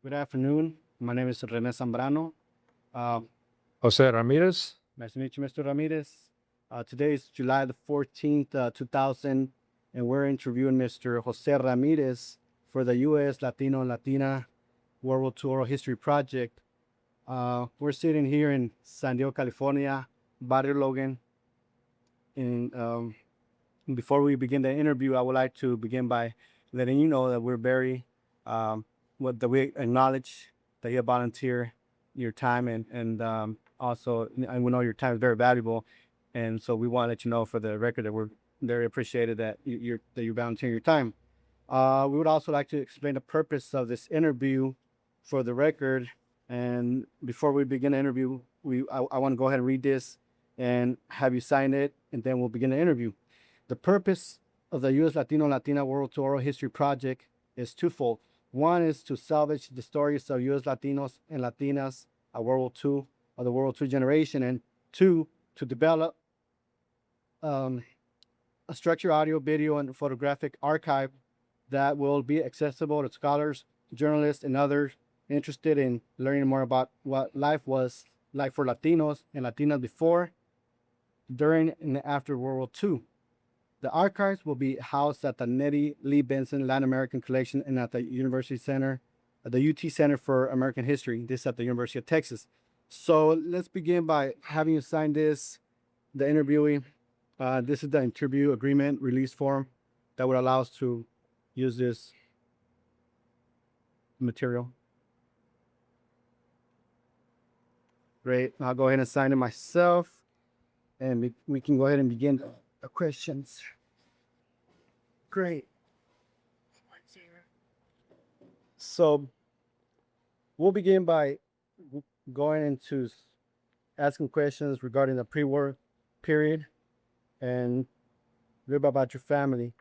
Good afternoon. My name is Rene Zambrano. Uh, Jose Ramirez. Nice to meet you, Mr. Ramirez. Today is July the 14th, 2000, and we're interviewing Mr. Jose Ramirez for the U.S. Latino and Latina World War II Oral History Project. We're sitting here in San Diego, California, Barrio Logan. And before we begin the interview, I would like to begin by letting you know that we're very, that we acknowledge that you volunteer your time and also, and we know your time is very valuable, and so we want to let you know for the record that we're very appreciated that you're volunteering your time. We would also like to explain the purpose of this interview for the record. And before we begin the interview, I want to go ahead and read this and have you sign it, and then we'll begin the interview. The purpose of the U.S. Latino and Latina World II Oral History Project is twofold. One is to salvage the stories of U.S. Latinos and Latinas of World War II, of the World War II generation, and two, to develop a structured audio, video, and photographic archive that will be accessible to scholars, journalists, and others interested in learning more about what life was like for Latinos and Latinas before, during, and after World War II. The archives will be housed at the Nettie Lee Benson Latin American Collection and at the University Center, the UT Center for American History, this at the University of Texas. So let's begin by having you sign this, the interviewee. This is the interview agreement release form that would allow us to use this material. Great. I'll go ahead and sign it myself, and we can go ahead and begin the questions. Great. So we'll begin by going into asking questions regarding the pre-war period and a little bit about your family.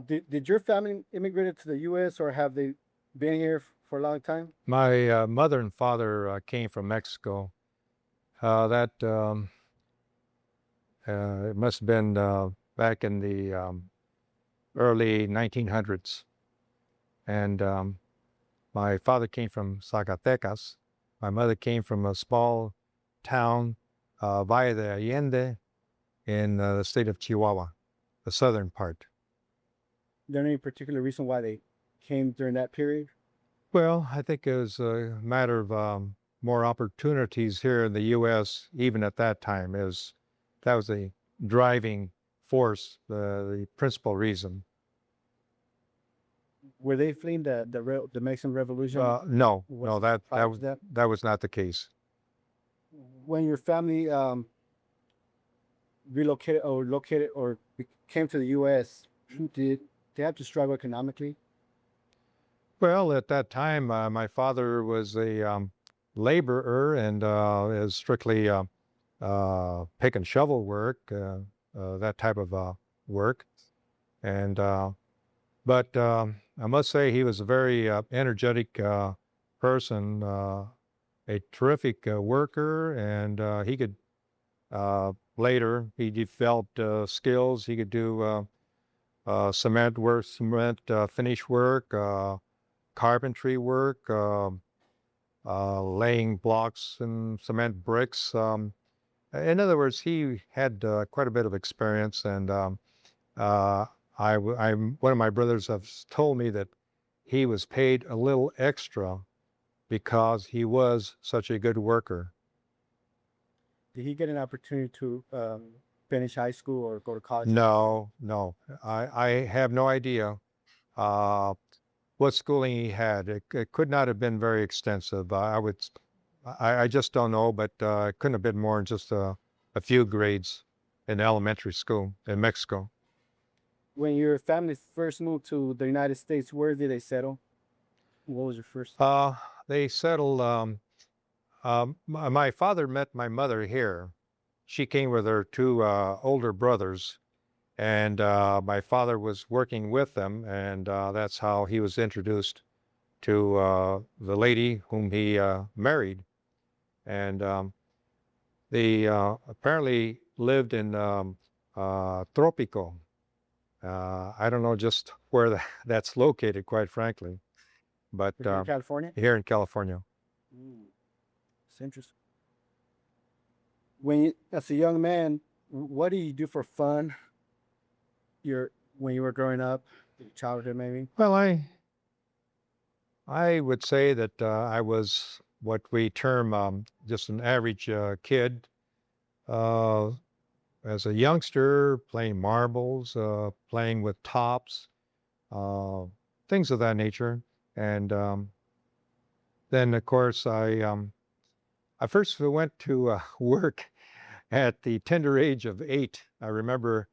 Did your family immigrated to the U.S. or have they been here for a long time? My mother and father came from Mexico. It must have been back in the early 1900s. And my father came from Zacatecas. My mother came from a small town, Valle de Allende, in the state of Chihuahua, the southern part. Is there any particular reason why they came during that period? Well, I think it was a matter of more opportunities here in the U.S. even at that time. That was the driving force, the principal reason. Were they fleeing the Mexican Revolution? No, that was not the case. When your family relocated or came to the U.S., did they have to struggle economically? Well, at that time, my father was a laborer and is strictly pick and shovel work, that type of work. And but I must say he was a very energetic person, a terrific worker, and he could later he developed skills. He could do cement work, finish work, carpentry work, laying blocks and cement bricks. In other words, he had quite a bit of experience, and one of my brothers have told me that he was paid a little extra because he was such a good worker. Did he get an opportunity to finish high school or go to college? No. I have no idea what schooling he had. It could not have been very extensive. I just don't know, but it couldn't have been more than just a few grades in elementary school in Mexico. When your family first moved to the United States, where did they settle? What was your first? They settled. My father met my mother here. She came with her two older brothers, and my father was working with them, and that's how he was introduced to the lady whom he married. And they apparently lived in Tropico. I don't know just where that's located, quite frankly. but Here in California? here in California. It's interesting. When you, as a young man, what do you do for fun? When you were growing up, your childhood maybe. Well, I would say that I was what we term just an average kid. Uh, as a youngster, playing marbles, playing with tops, uh, things of that nature. And then, of course, I first went to work at the tender age of 8. I remember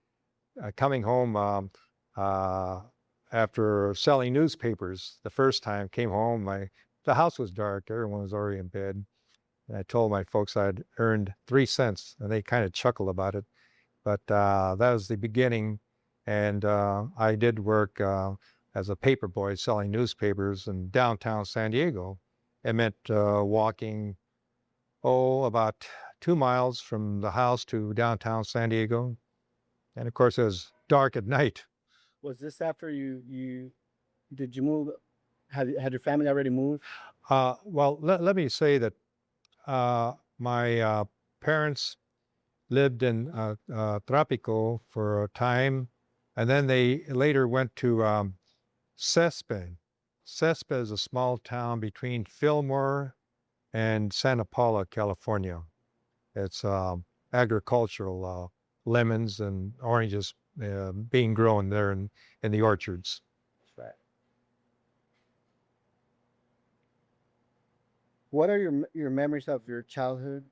coming home uh, after selling newspapers the first time. Came home, the house was dark. Everyone was already in bed. And I told my folks I'd earned 3 cents, and they kind of chuckled about it. But that was the beginning, and I did work as a paper boy selling newspapers in downtown San Diego. It meant walking, about 2 miles from the house to downtown San Diego. And of course, it was dark at night. Was this after you did you move? Had your family already moved? Well, let me say that my parents lived in Trapico for a time, and then they later went to Cespe. Cespe is a small town between Fillmore and Santa Paula, California. It's agricultural, lemons and oranges being grown there in the orchards. That's right. What are your memories of your childhood?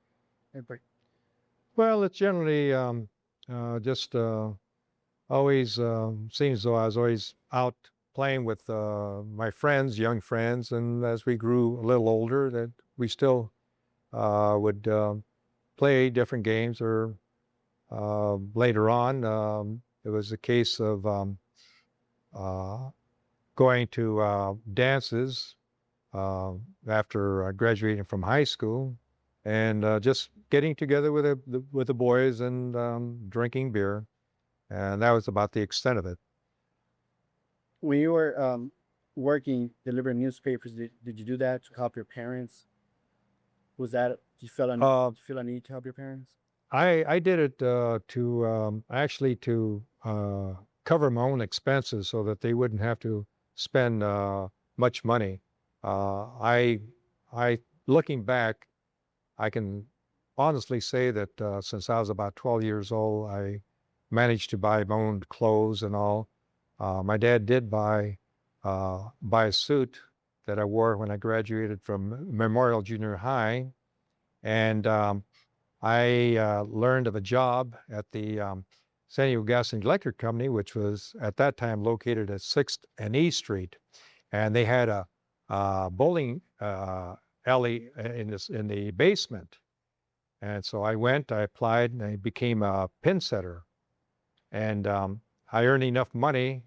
Well, it's generally just always seems as though I was always out playing with my friends, young friends, and as we grew a little older, that we still would play different games. Or later on, it was a case of uh, going to dances after graduating from high school, and just getting together with the boys and drinking beer, and that was about the extent of it. When you were working delivering newspapers, did you do that to help your parents? Was that you felt a Uh, did you feel a need to help your parents? I did it to actually to cover my own expenses so that they wouldn't have to spend much money. I looking back, I can honestly say that since I was about 12 years old, I managed to buy my own clothes and all. My dad did buy a suit that I wore when I graduated from Memorial Junior High, and I learned of a job at the San Diego Gas and Electric Company, which was at that time located at 6th and E Street, and they had a bowling alley in the basement. And so I went, I applied, and I became a pin setter. And I earned enough money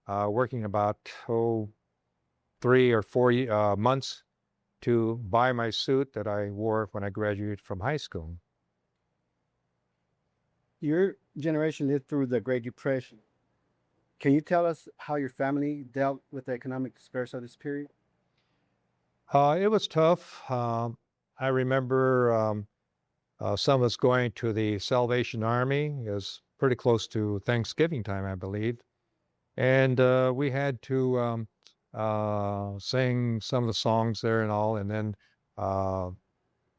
working about 3 or 4 months to buy my suit that I wore when I graduated from high school. Your generation lived through the Great Depression. Can you tell us how your family dealt with the economic disparities of this period? It was tough. I remember some of us going to the Salvation Army. It was pretty close to Thanksgiving time, I believe. And we had to sing some of the songs there and all. And then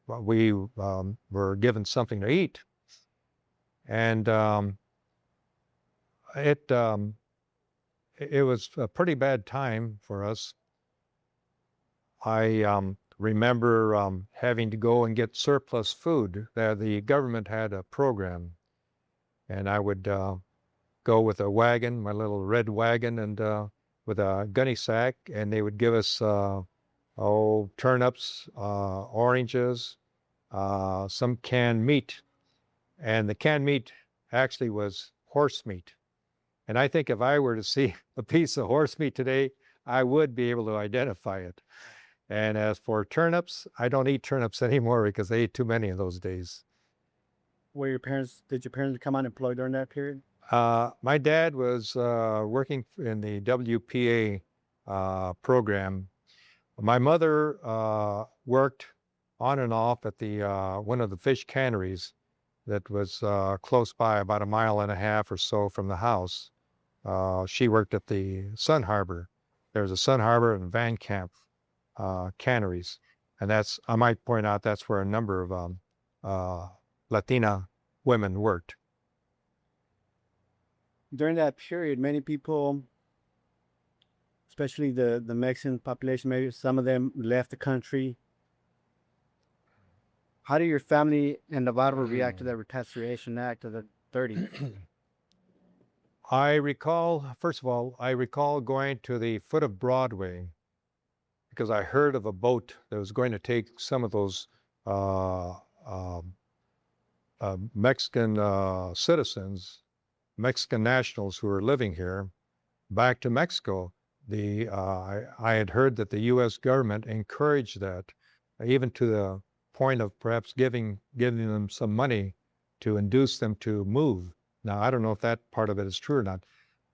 we were given something to eat. And it it was a pretty bad time for us. I remember having to go and get surplus food. The government had a program, and I would go with a wagon, my little red wagon, and with a gunny sack, and they would give us turnips, oranges, some canned meat, and the canned meat actually was horse meat. And I think if I were to see a piece of horse meat today, I would be able to identify it. And as for turnips, I don't eat turnips anymore because I ate too many in those days. Did your parents come unemployed during that period? My dad was working in the WPA program, My mother worked on and off at the one of the fish canneries that was close by, about a mile and a half or so from the house. She worked at the Sun Harbor. There's a Sun Harbor and Van Camp canneries, and that's, I might point out, that's where a number of Latina women worked. During that period, many people, especially the Mexican population, maybe some of them left the country. How did your family and Navarro react to that Repatriation Act of the 30s? I recall, first of all, I recall going to the foot of Broadway because I heard of a boat that was going to take some of those uh, um, Mexican citizens, Mexican nationals who were living here, back to Mexico. I had heard that the U.S. government encouraged that, even to the point of perhaps giving them some money to induce them to move. Now, I don't know if that part of it is true or not,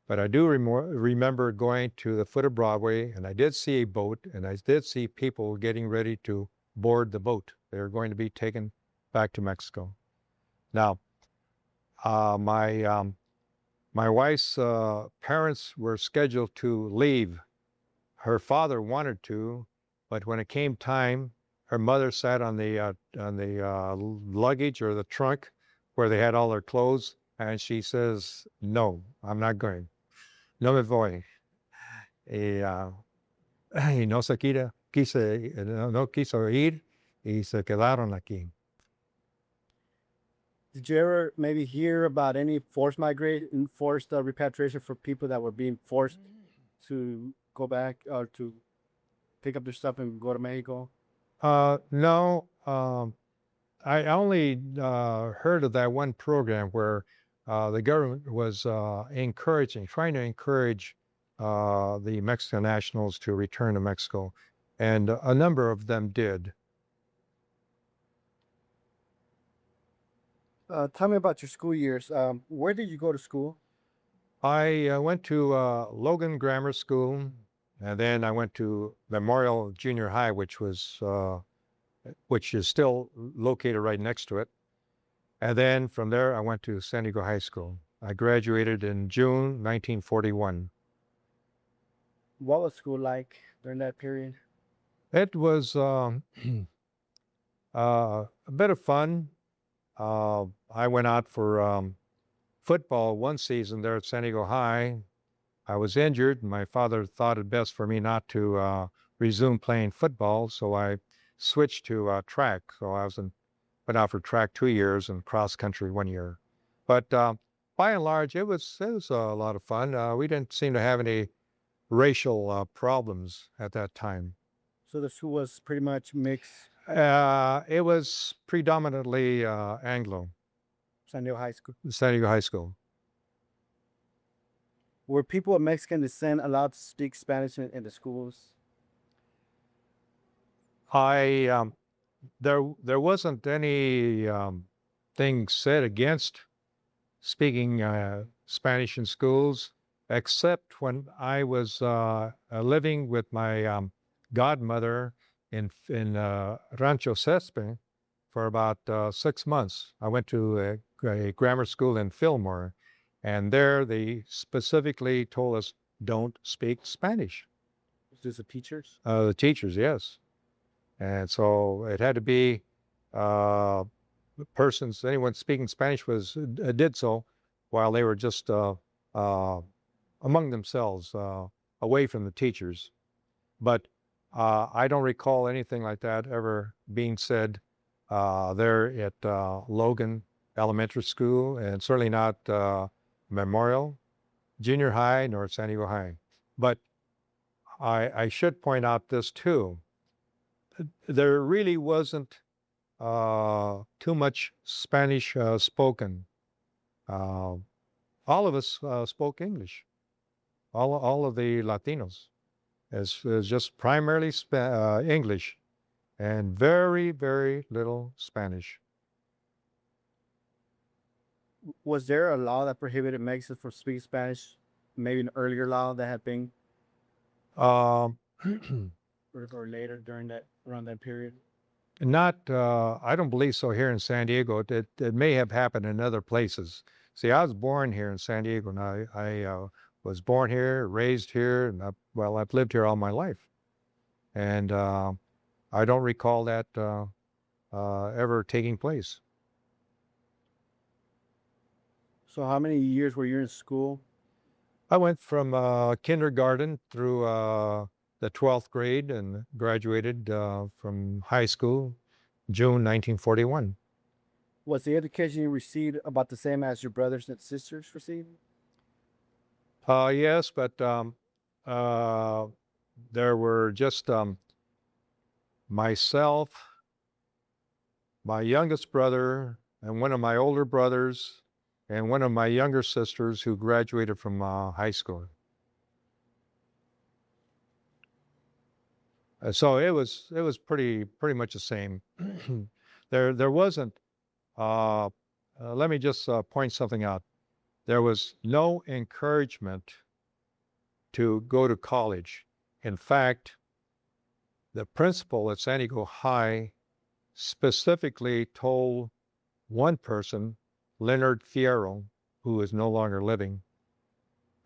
but I do remember going to the foot of Broadway, and I did see a boat, and I did see people getting ready to board the boat. They were going to be taken back to Mexico. Now, my wife's parents were scheduled to leave. Her father wanted to, but when it came time, her mother sat on the luggage or the trunk where they had all their clothes, and she says, "No, I'm not going. No me voy." Y, y no se no quiso ir y se quedaron aquí. Did you ever maybe hear about any forced migration, forced repatriation for people that were being forced to go back or to pick up their stuff and go to Mexico? No, I only heard of that one program where the government was trying to encourage the Mexican nationals to return to Mexico, and a number of them did. Tell me about your school years. Where did you go to school? I went to Logan Grammar School, and then I went to Memorial Junior High, which is still located right next to it. And then from there, I went to San Diego High School. I graduated in June 1941. What was school like during that period? It was a bit of fun. I went out for football one season there at San Diego High. I was injured. My father thought it best for me not to resume playing football, so I switched to track. So went out for track 2 years and cross country 1 year. But by and large, it was a lot of fun. We didn't seem to have any racial problems at that time. So the school was pretty much mixed. It was predominantly Anglo, San Diego High School. San Diego High School. Were people of Mexican descent allowed to speak Spanish in the schools? There wasn't any thing said against speaking Spanish in schools, except when I was living with my godmother in Rancho Cespe for about 6 months. I went to a grammar school in Fillmore, and there they specifically told us, don't speak Spanish. Was this the teachers? The teachers, yes. And so it had to be anyone speaking Spanish did so while they were just among themselves, away from the teachers. But I don't recall anything like that ever being said there at Logan Elementary School, and certainly not Memorial Junior High nor San Diego High. But I should point out this too. There really wasn't too much Spanish spoken. All of us spoke English. All of the Latinos is just primarily English, and very, very little Spanish. Was there a law that prohibited Mexicans from speaking Spanish? Maybe an earlier law that had been Um, or later during that around that period? Not, I don't believe so here in San Diego. It may have happened in other places. See, I was born here in San Diego, and I was born here, raised here, and well, I've lived here all my life. And I don't recall that ever taking place. So how many years were you in school? I went from kindergarten through the 12th grade and graduated from high school, June 1941. Was the education you received about the same as your brothers and sisters received? Yes, but uh, there were just myself, my youngest brother, and one of my older brothers, and one of my younger sisters who graduated from high school. So it was pretty much the same. There wasn't. Uh, Let me just point something out. There was no encouragement to go to college. In fact, the principal at San Diego High specifically told one person, Leonard Fierro, who is no longer living,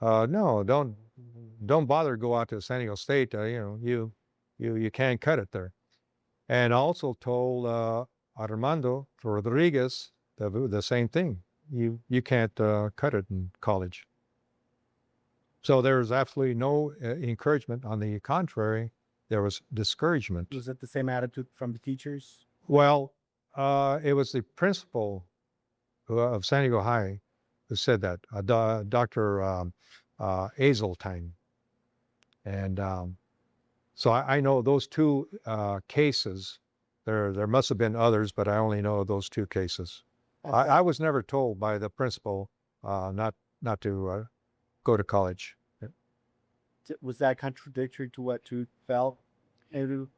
no, don't bother to go out to San Diego State. You can't cut it there. And also told Armando Rodriguez the same thing. You can't cut it in college. So there was absolutely no encouragement. On the contrary, there was discouragement. Was it the same attitude from the teachers? Well, it was the principal of San Diego High who said that, Dr. Azeltine. And so I know those two cases. There must have been others, but I only know those two cases. Okay. I was never told by the principal not to go to college. Was that contradictory to what you felt?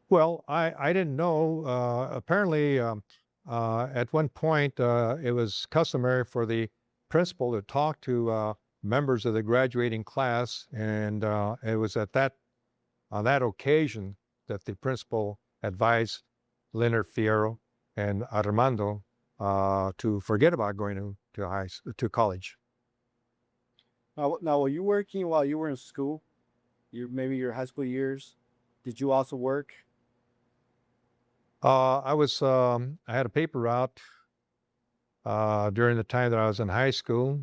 Well, I didn't know. Apparently, at one point, it was customary for the principal to talk to members of the graduating class, and it was on that occasion that the principal advised Leonard Fierro and Armando to forget about going to college. Now, were you working while you were in school? Maybe your high school years? Did you also work? I had a paper route during the time that I was in high school,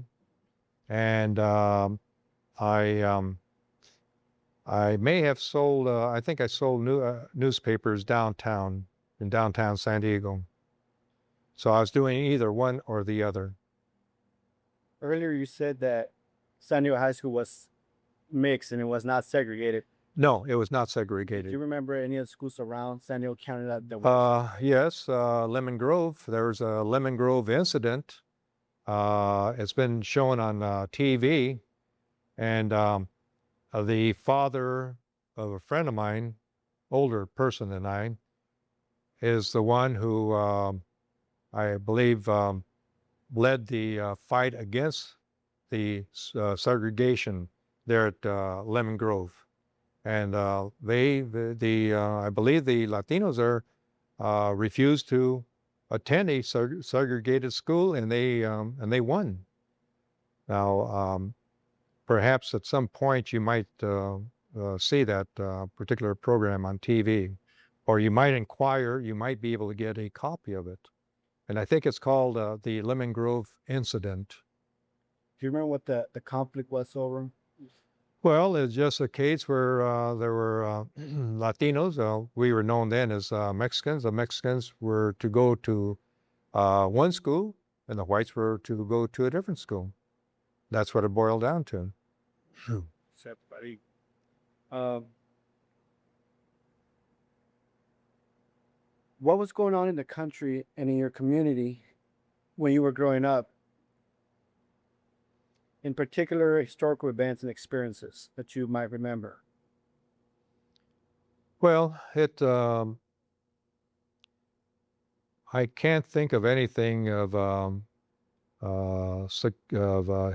and I may have sold. I think I sold newspapers downtown in downtown San Diego. So I was doing either one or the other. Earlier, you said that San Diego High School was mixed and it was not segregated. No, it was not Do segregated. you remember any of the schools around San Diego County that were? Yes, Lemon Grove. There was a Lemon Grove incident. It's been shown on TV, and the father of a friend of mine, older person than I, is the one who I believe led the fight against the segregation there at Lemon Grove. And I believe the Latinos there refused to attend a segregated school, and they won. Now, perhaps at some point you might see that particular program on TV, or you might inquire. You might be able to get a copy of it, and I think it's called the Lemon Grove Incident. Do you remember what the conflict was over? Well, it's just a case where there were Latinos. We were known then as Mexicans. The Mexicans were to go to one school, and the whites were to go to a different school. That's what it boiled down to. What was going on in the country and in your community when you were growing up? In particular, historical events and experiences that you might remember. Well, I can't think of anything of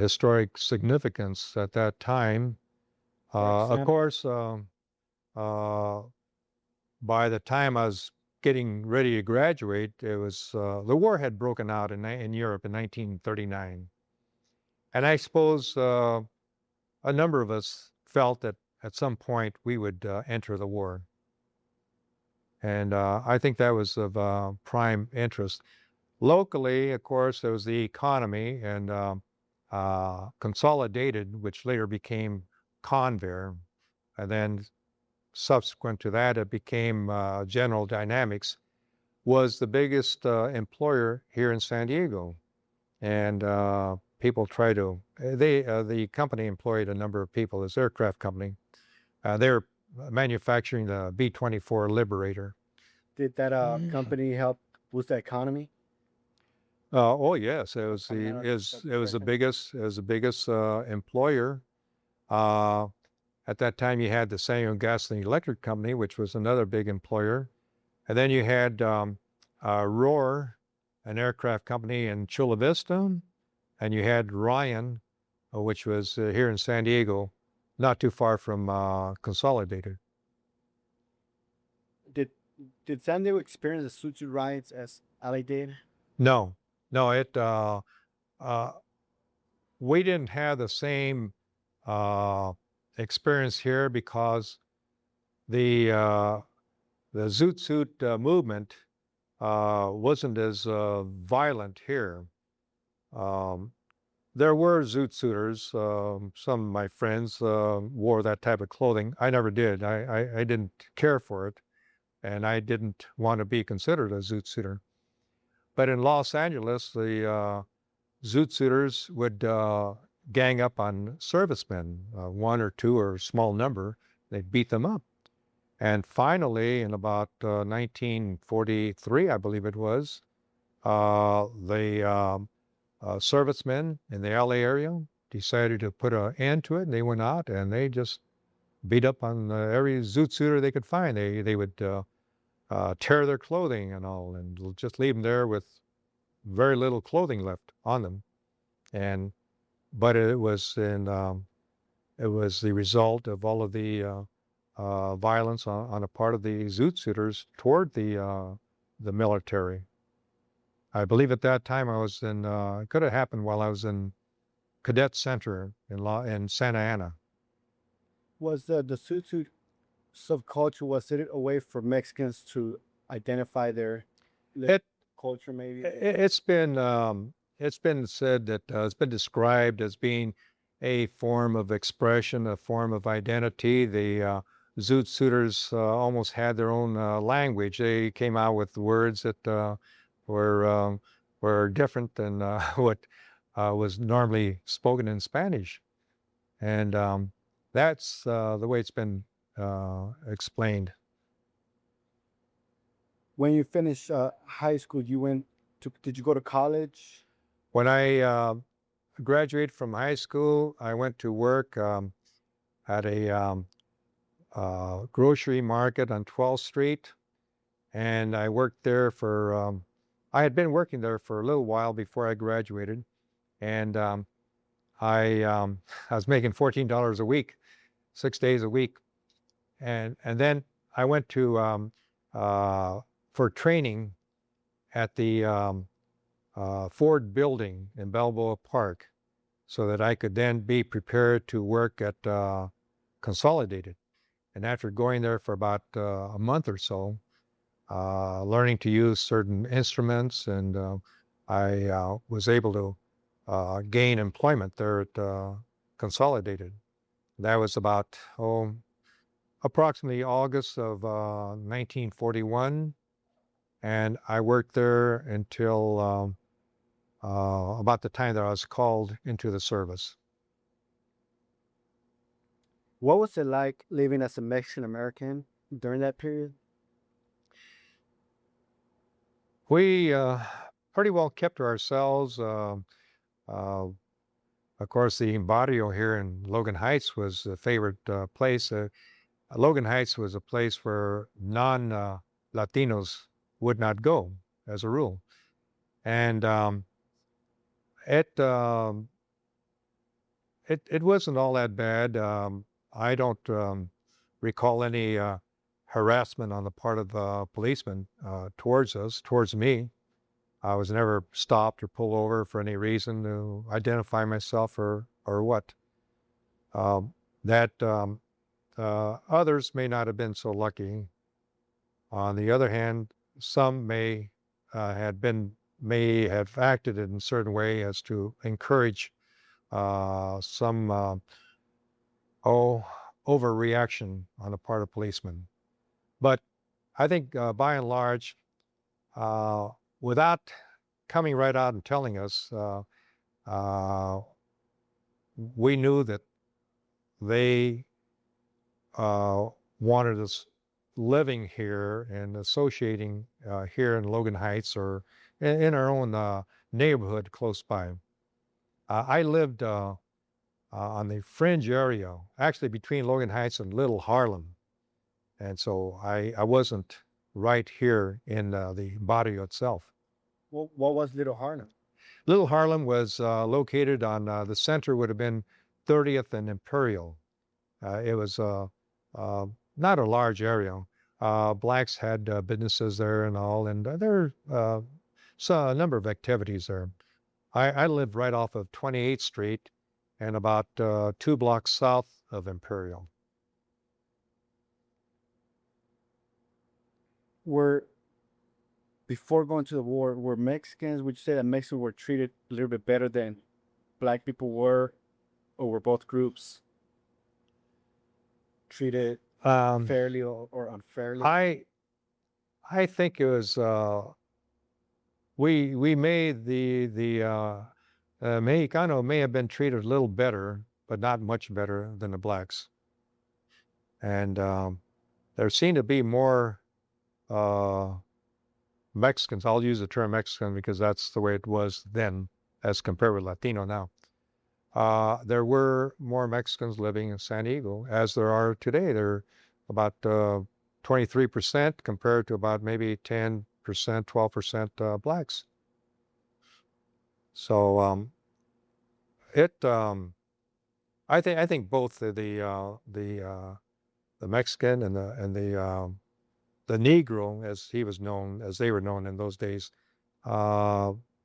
historic significance at that time. Of course, by the time I was getting ready to graduate, it was the war had broken out in Europe in 1939, and I suppose a number of us felt that at some point we would enter the war, and I think that was of prime interest. Locally, of course, there was the economy and Consolidated, which later became Convair, and then subsequent to that, it became General Dynamics, was the biggest employer here in San Diego. And people try to, the company employed a number of people, this aircraft company. They're manufacturing the B-24 Liberator. Did that company help boost the economy? Oh yes, it was Coming the out of is the it was the depression? biggest employer. Uh, at that time, you had the San Diego Gas and Electric Company, which was another big employer, and then you had Roar, an aircraft company in Chula Vista, and you had Ryan, which was here in San Diego, not too far from Consolidated. Did did San Diego experience the suit riots as LA did? No, no, it uh, we didn't have the same uh, experience here because the uh, the Zoot Suit movement wasn't as violent here. Um, there were Zoot Suiters. Some of my friends wore that type of clothing. I never did. I didn't care for it, and I didn't want to be considered a Zoot Suiter. But in Los Angeles, the Zoot Suiters would gang up on servicemen, one or two or a small number. They'd beat them up. And finally, in about 1943, I believe it was, the servicemen in the LA area decided to put an end to it, and they went out and they just beat up on every Zoot Suiter they could find. They would tear their clothing and all, and just leave them there with very little clothing left on them. And but it was the result of all of the violence on a part of the Zoot Suiters toward the military. I believe at that time I was in. It could have happened while I was in Cadet Center in Santa Ana. Was the suit subculture, was it a way for Mexicans to identify their It culture maybe? it's been said that it's been described as being a form of expression, a form of identity. The Zoot Suiters almost had their own language. They came out with words that were were different than what was normally spoken in Spanish, and that's the way it's been explained. When you finished high school, you went to, did you go to college? When I graduated from high school, I went to work at a grocery market on 12th Street, and I worked there for. I had been working there for a little while before I graduated, and I was making $14 a week, 6 days a week, and then I went to for training at the Ford Building in Balboa Park, so that I could then be prepared to work at Consolidated. And after going there for about a month or so, learning to use certain instruments, and I was able to gain employment there at Consolidated. That was about, approximately August of 1941. And I worked there until about the time that I was called into the service. What was it like living as a Mexican American during that period? We pretty well kept to ourselves. Uh, of course, the barrio here in Logan Heights was a favorite place. Logan Heights was a place where non-Latinos would not go, as a rule. And it, um, it wasn't all that bad. I don't recall any harassment on the part of policemen towards me. I was never stopped or pulled over for any reason to identify myself or what. Um, that Others may not have been so lucky. On the other hand, some may have acted in a certain way as to encourage some overreaction on the part of policemen. But I think by and large, uh, without coming right out and telling us, uh, we knew that they wanted us living here and associating here in Logan Heights or in our own neighborhood close by. I lived on the fringe area, actually between Logan Heights and Little Harlem. And so I wasn't right here in the barrio itself. What was Little Harlem? Little Harlem was located on the center would have been 30th and Imperial. It was not a large area. Blacks had businesses there and all, and there saw a number of activities there. I lived right off of 28th Street and about 2 blocks south of Imperial. Before going to the war, were Mexicans, would you say that Mexicans were treated a little bit better than black people were, or were both groups treated fairly or unfairly? I think it was we made the Mexicano may have been treated a little better, but not much better than the blacks. And there seemed to be more Mexicans. I'll use the term Mexican because that's the way it was then as compared with Latino now. There were more Mexicans living in San Diego as there are today. There are about 23% compared to about maybe 10%, 12% blacks. So I think both the Mexican and the Negro, as he was known, as they were known in those days,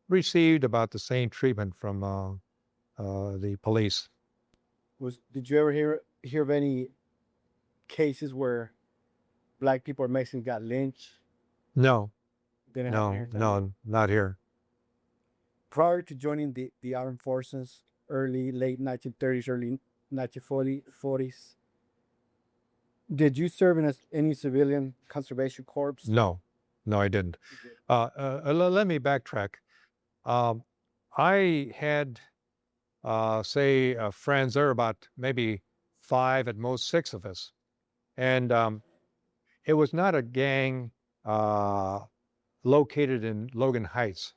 received about the same treatment from the police. Did you ever hear of any cases where black people or Mexicans got lynched? No, Didn't happen here. no, not here. Prior to joining the armed forces, late 1930s, early 1940s, did you serve in any civilian conservation corps? No, I didn't. Let me backtrack. I had, say, friends. There were about maybe 5, at most 6 of us, and it was not a gang located in Logan Heights.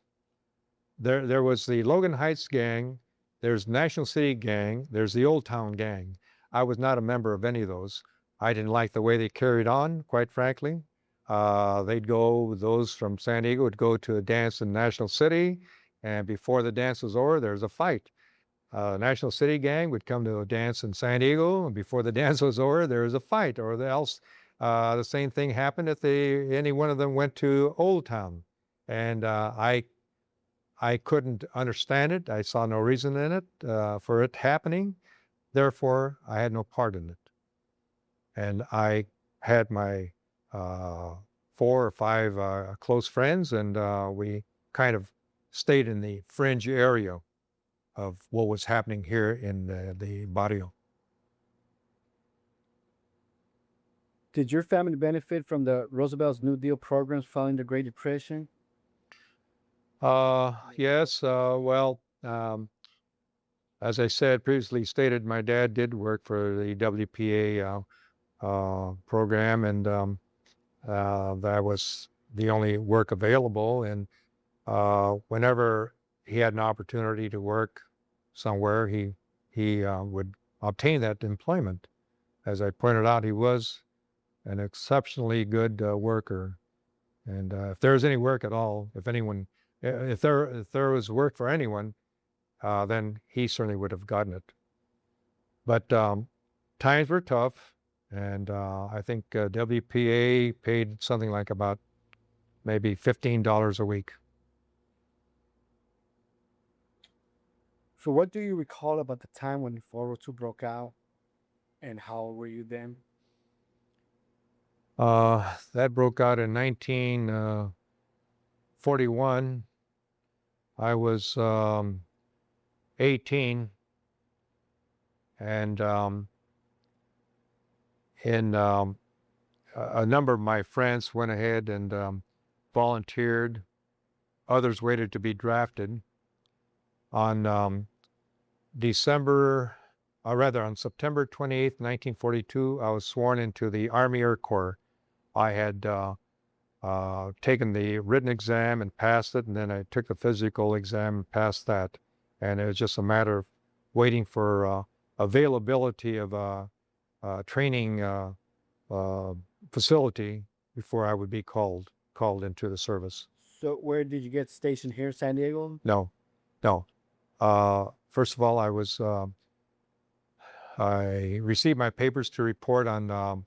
There was the Logan Heights gang. There's National City gang. There's the Old Town gang. I was not a member of any of those. I didn't like the way they carried on, quite frankly. Those from San Diego would go to a dance in National City, and before the dance was over, there was a fight. National City gang would come to a dance in San Diego, and before the dance was over, there was a fight, or else the same thing happened if any one of them went to Old Town. And I couldn't understand it. I saw no reason in it for it happening. Therefore, I had no part in it. And I had my 4 or 5 close friends, and we kind of stayed in the fringe area of what was happening here in the barrio. Did your family benefit from the Roosevelt's New Deal programs following the Great Depression? Yes. Well, as I said previously stated, my dad did work for the WPA program, and that was the only work available. And whenever he had an opportunity to work somewhere, he would obtain that employment. As I pointed out, he was an exceptionally good worker. And if there was any work at all, if there was work for anyone, then he certainly would have gotten it. But times were tough, And I think WPA paid something like about maybe $15 a week. So, what do you recall about the time when 402 broke out, and how old were you then? That broke out in 1941. I was 18, and in a number of my friends went ahead and volunteered. Others waited to be drafted. On on September 28th, 1942, I was sworn into the Army Air Corps. I had taken the written exam and passed it, and then I took the physical exam and passed that. And it was just a matter of waiting for availability of a training facility before I would be called into the service. So, where did you get stationed here in San Diego? No. First of all, I received my papers to report on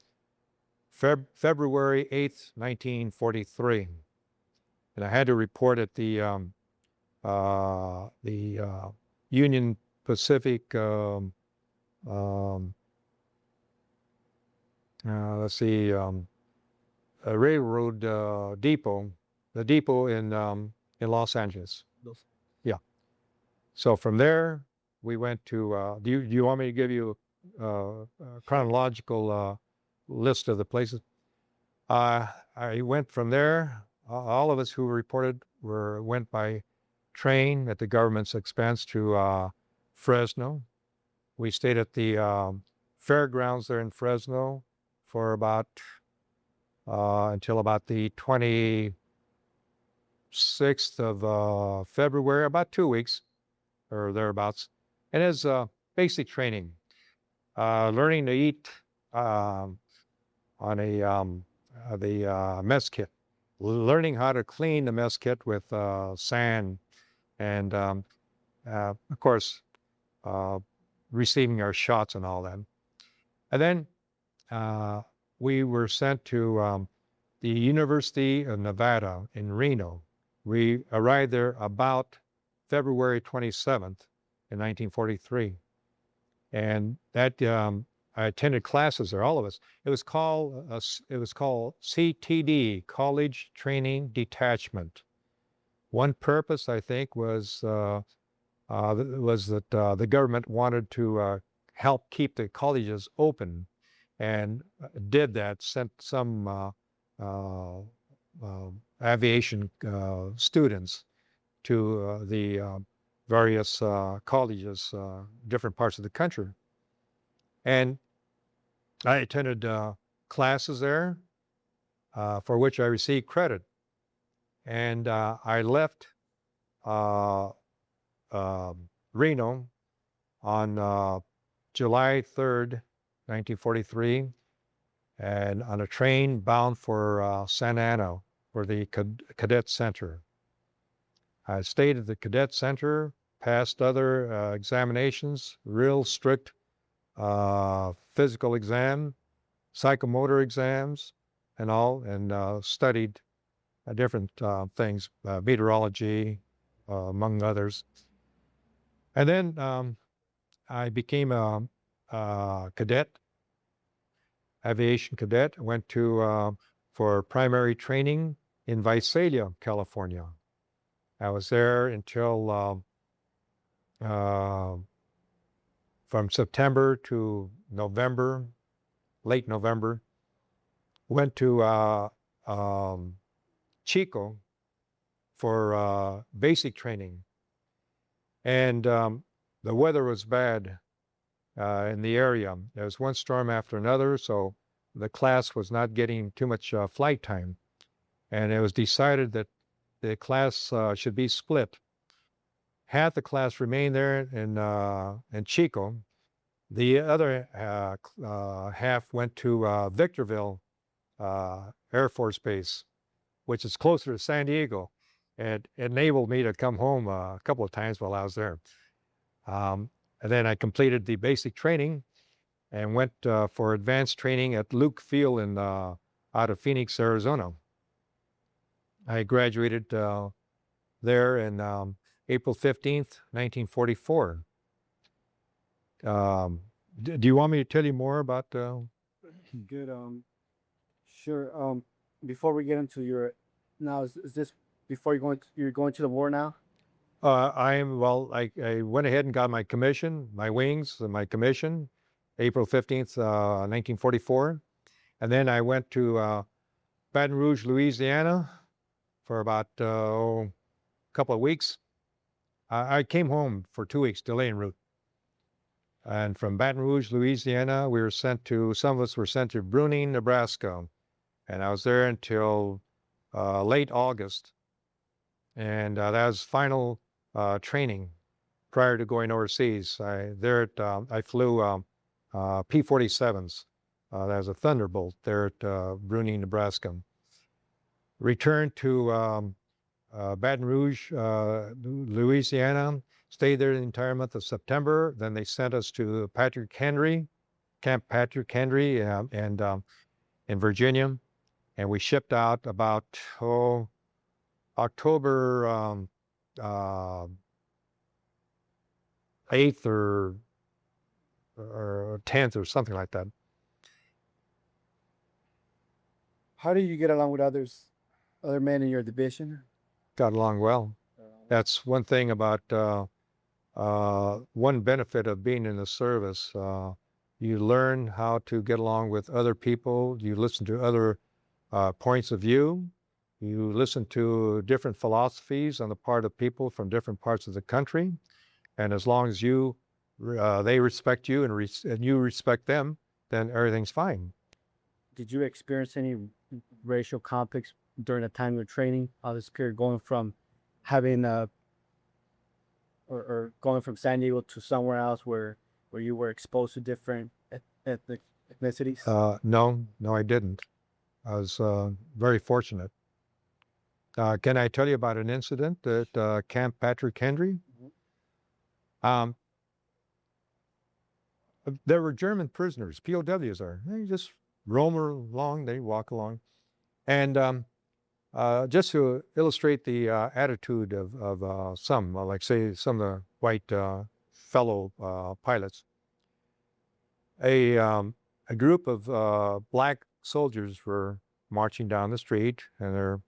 February 8th, 1943. And I had to report at the Union Pacific, let's see, a railroad depot, the depot in Los Angeles. Yeah. So from there, we went to, do you want me to give you a chronological list of the places? I went from there. All of us who reported went by train at the government's expense to Fresno. We stayed at the fairgrounds there in Fresno for about until about the 26th of February, about 2 weeks or thereabouts. And as basic training, learning to eat on the mess kit, learning how to clean the mess kit with sand, and of course, receiving our shots and all that. And then we were sent to the University of Nevada in Reno. We arrived there about February 27th in 1943. And that I attended classes there, all of us. It was called CTD, College Training Detachment. One purpose, I think, was that the government wanted to help keep the colleges open, and did that. Sent some aviation students to the various colleges, different parts of the country. And I attended classes there for which I received credit. And I left Reno on July 3rd, 1943, and on a train bound for Santa Ana for the Cadet Center. I stayed at the Cadet Center, passed other examinations, real strict physical exam, psychomotor exams, and all, and studied different things, meteorology, among others. And then I became a cadet, aviation cadet. Went to for primary training in Visalia, California. I was there until from September to November, late November. Went to Chico for basic training. And the weather was bad in the area. There was one storm after another, so the class was not getting too much flight time. And it was decided that the class should be split. Half the class remained there in Chico. The other half went to Victorville Air Force Base, which is closer to San Diego. It enabled me to come home a couple of times while I was there. And then I completed the basic training, and went for advanced training at Luke Field out of Phoenix, Arizona. I graduated there in April 15th, 1944. Do you want me to tell you more about? Good. Sure. Before we get into your, now is this before you're going to the war now? I went ahead and got my commission, my wings, and my commission, April 15th, 1944. And then I went to Baton Rouge, Louisiana for about a couple of weeks. I came home for 2 weeks, delay en route. And from Baton Rouge, Louisiana, some of us were sent to Bruning, Nebraska. And I was there until late August. And that was final training prior to going overseas. I flew P-47s. That was a Thunderbolt there at Bruning, Nebraska. Returned to Baton Rouge, Louisiana. Stayed there the entire month of September. Then they sent us to Camp Patrick Henry, in Virginia. And we shipped out about October 8th or 10th or something like that. How do you get along with other men in your division? Got along well. That's one thing about one benefit of being in the service. You learn how to get along with other people. You listen to other points of view. You listen to different philosophies on the part of people from different parts of the country. And as long as they respect you and you respect them, then everything's fine. Did you experience any racial conflicts during the time of your training? All this period going from having or going from San Diego to somewhere else where you were exposed to different ethnic ethnicities? No, I didn't. I was very fortunate. Can I tell you about an incident at Camp Patrick Henry? Um, there were German prisoners, POWs are. They just roam along, they walk along. And just to illustrate the attitude of some, like say some of the white fellow pilots, a group of black soldiers were marching down the street, and their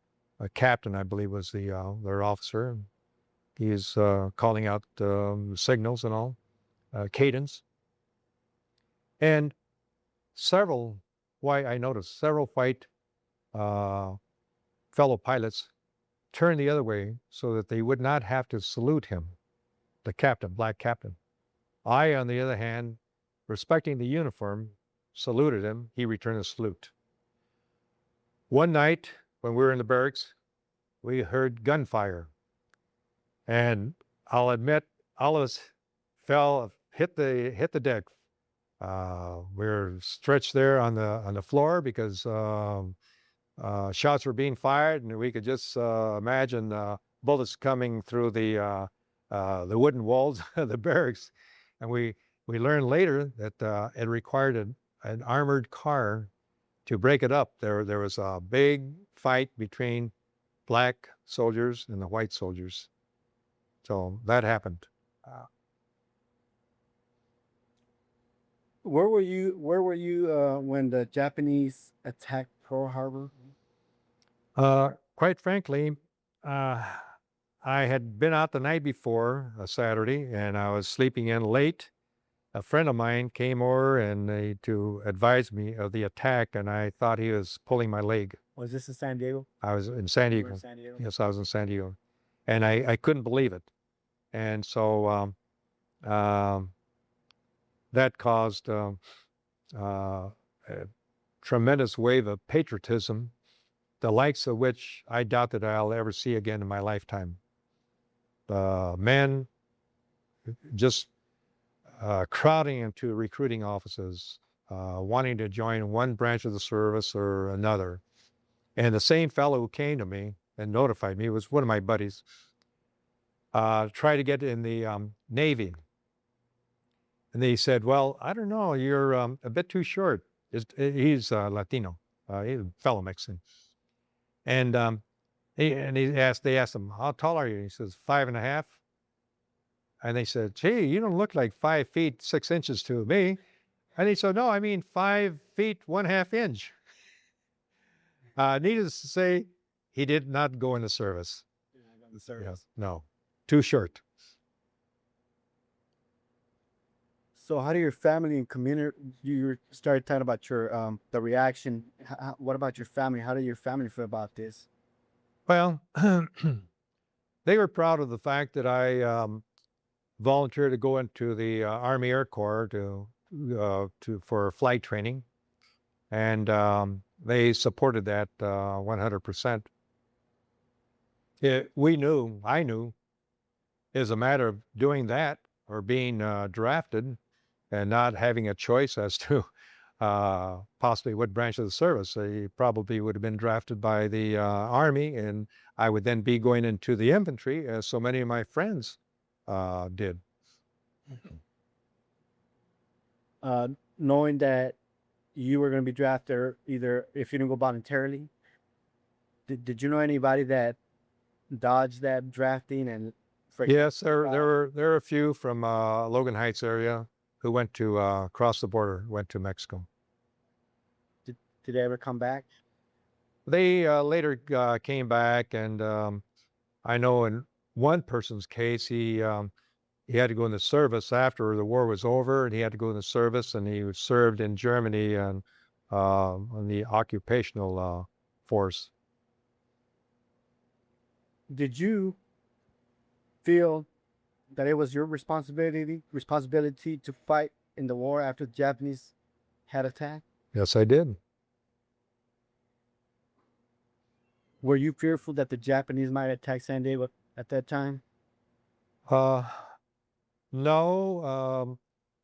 captain, I believe, was their officer. He's calling out signals and all, cadence. And I noticed several white fellow pilots turned the other way so that they would not have to salute him, the captain, black captain. I, on the other hand, respecting the uniform, saluted him. He returned the salute. One night, when we were in the barracks, we heard gunfire. And I'll admit, all of us hit the deck. We were stretched there on the floor because shots were being fired, and we could just imagine bullets coming through the wooden walls of the barracks. And we learned later that it required an armored car to break it up. There was a big fight between black soldiers and the white soldiers. So that happened. Where were you when the Japanese attacked Pearl Harbor? Quite frankly, I had been out the night before, a Saturday, and I was sleeping in late. A friend of mine came over to advise me of the attack, and I thought he was pulling my leg. Was this in San Diego? I was in San You were Diego. in San Diego? Yes, I was in San Diego. And I couldn't believe it. And so that caused a tremendous wave of patriotism, the likes of which I doubt that I'll ever see again in my lifetime. Men just crowding into recruiting offices, wanting to join one branch of the service or another. And the same fellow who came to me and notified me was one of my buddies, tried to get in the Navy. And they said, "Well, I don't know. You're a bit too short." He's Latino. He's a fellow Mexican. And they asked him, "How tall are you?" He says, 5.5. And they said, "Gee, you don't look like 5 feet 6 inches to me." And he said, "No, I mean 5 feet 1/2 inch." Needless to say, he did not go in the service. The Yeah, service. no, too short. So how do your family and community, you started talking about your the reaction. What about your family? How did your family feel about this? Well, they were proud of the fact that I volunteered to go into the Army Air Corps for flight training, and they supported that 100%. I knew, as a matter of doing that or being drafted and not having a choice as to possibly what branch of the service. He probably would have been drafted by the Army, and I would then be going into the infantry, as so many of my friends did. Knowing that you were going to be drafted, or either if you didn't go voluntarily, did you know anybody that dodged that drafting and for Yes, there were a few from Logan Heights area who went to cross the border, went to Mexico. did they ever come back? They later came back, and I know in one person's case, he had to go in the service after the war was over, and he had to go in the service, and he served in Germany and on the occupational force. Did you feel that it was your responsibility to fight in the war after the Japanese had attacked? Yes, I did. Were you fearful that the Japanese might attack San Diego at that time? Uh, no,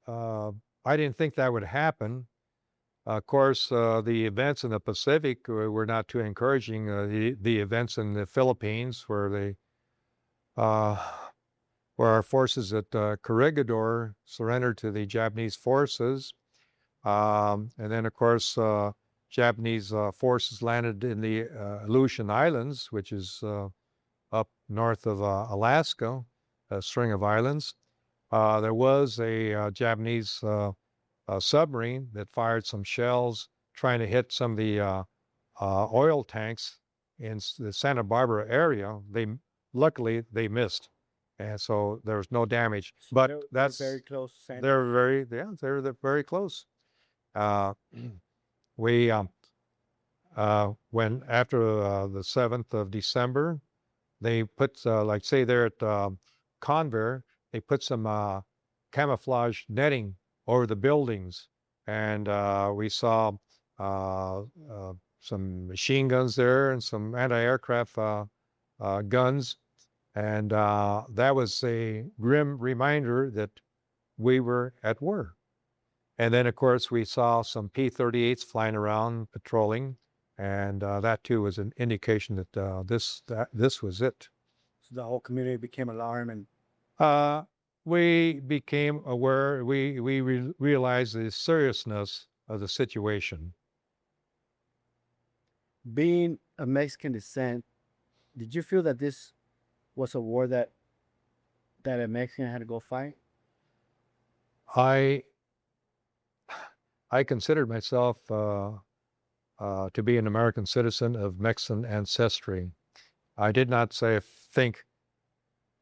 I didn't think that would happen. Of course, the events in the Pacific were not too encouraging. The events in the Philippines, uh, where our forces at Corregidor surrendered to the Japanese forces, and then, of course, Japanese forces landed in the Aleutian Islands, which is up north of Alaska, a string of islands. There was a Japanese submarine that fired some shells trying to hit some of the oil tanks in the Santa Barbara area. Luckily they missed, and so there was no damage. But They're very close. they're very close. Uh, we when after the 7th of December, they put like say there at Conver, they put some camouflage netting over the buildings, and we saw uh, uh, some machine guns there and some anti-aircraft guns, and that was a grim reminder that we were at war. And then, of course, we saw some P-38s flying around patrolling, and that too was an indication that this was it. So the whole community became alarmed, and We became aware. We realized the seriousness of the situation. being a Mexican descent, did you feel that this was a war that a Mexican had to go fight? I I considered myself to be an American citizen of Mexican ancestry. I did not think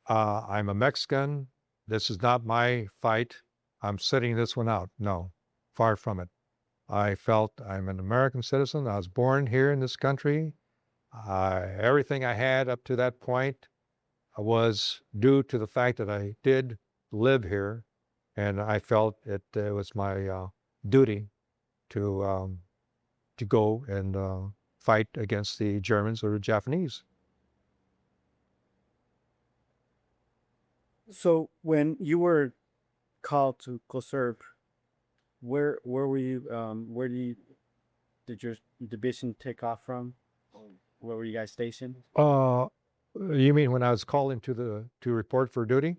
I'm a Mexican. This is not my fight. I'm sitting this one out. No, far from it. I felt I'm an American citizen. I was born here in this country. Everything I had up to that point was due to the fact that I did live here, and I felt it was my duty to to go and fight against the Germans or the Japanese. So when you were called to go serve, where were you? Where did your division take off from? Where were you guys stationed? Uh, you mean when I was called into to report for duty?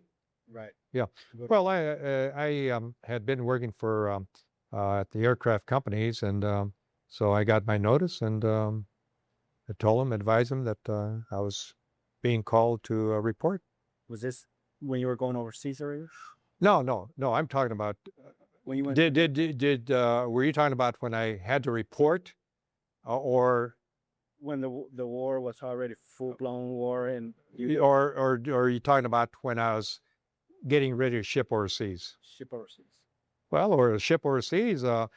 Right. Yeah. Good. Well, I had been working for at the aircraft companies, and so I got my notice, and I told them, advised them that I was being called to report. Was this when you were going overseas already? No, no, no. I'm talking about When you went did were you talking about when I had to report, or when the war was already full blown war and you or are you talking about when I was getting ready to ship overseas? ship overseas? Well, or ship overseas. When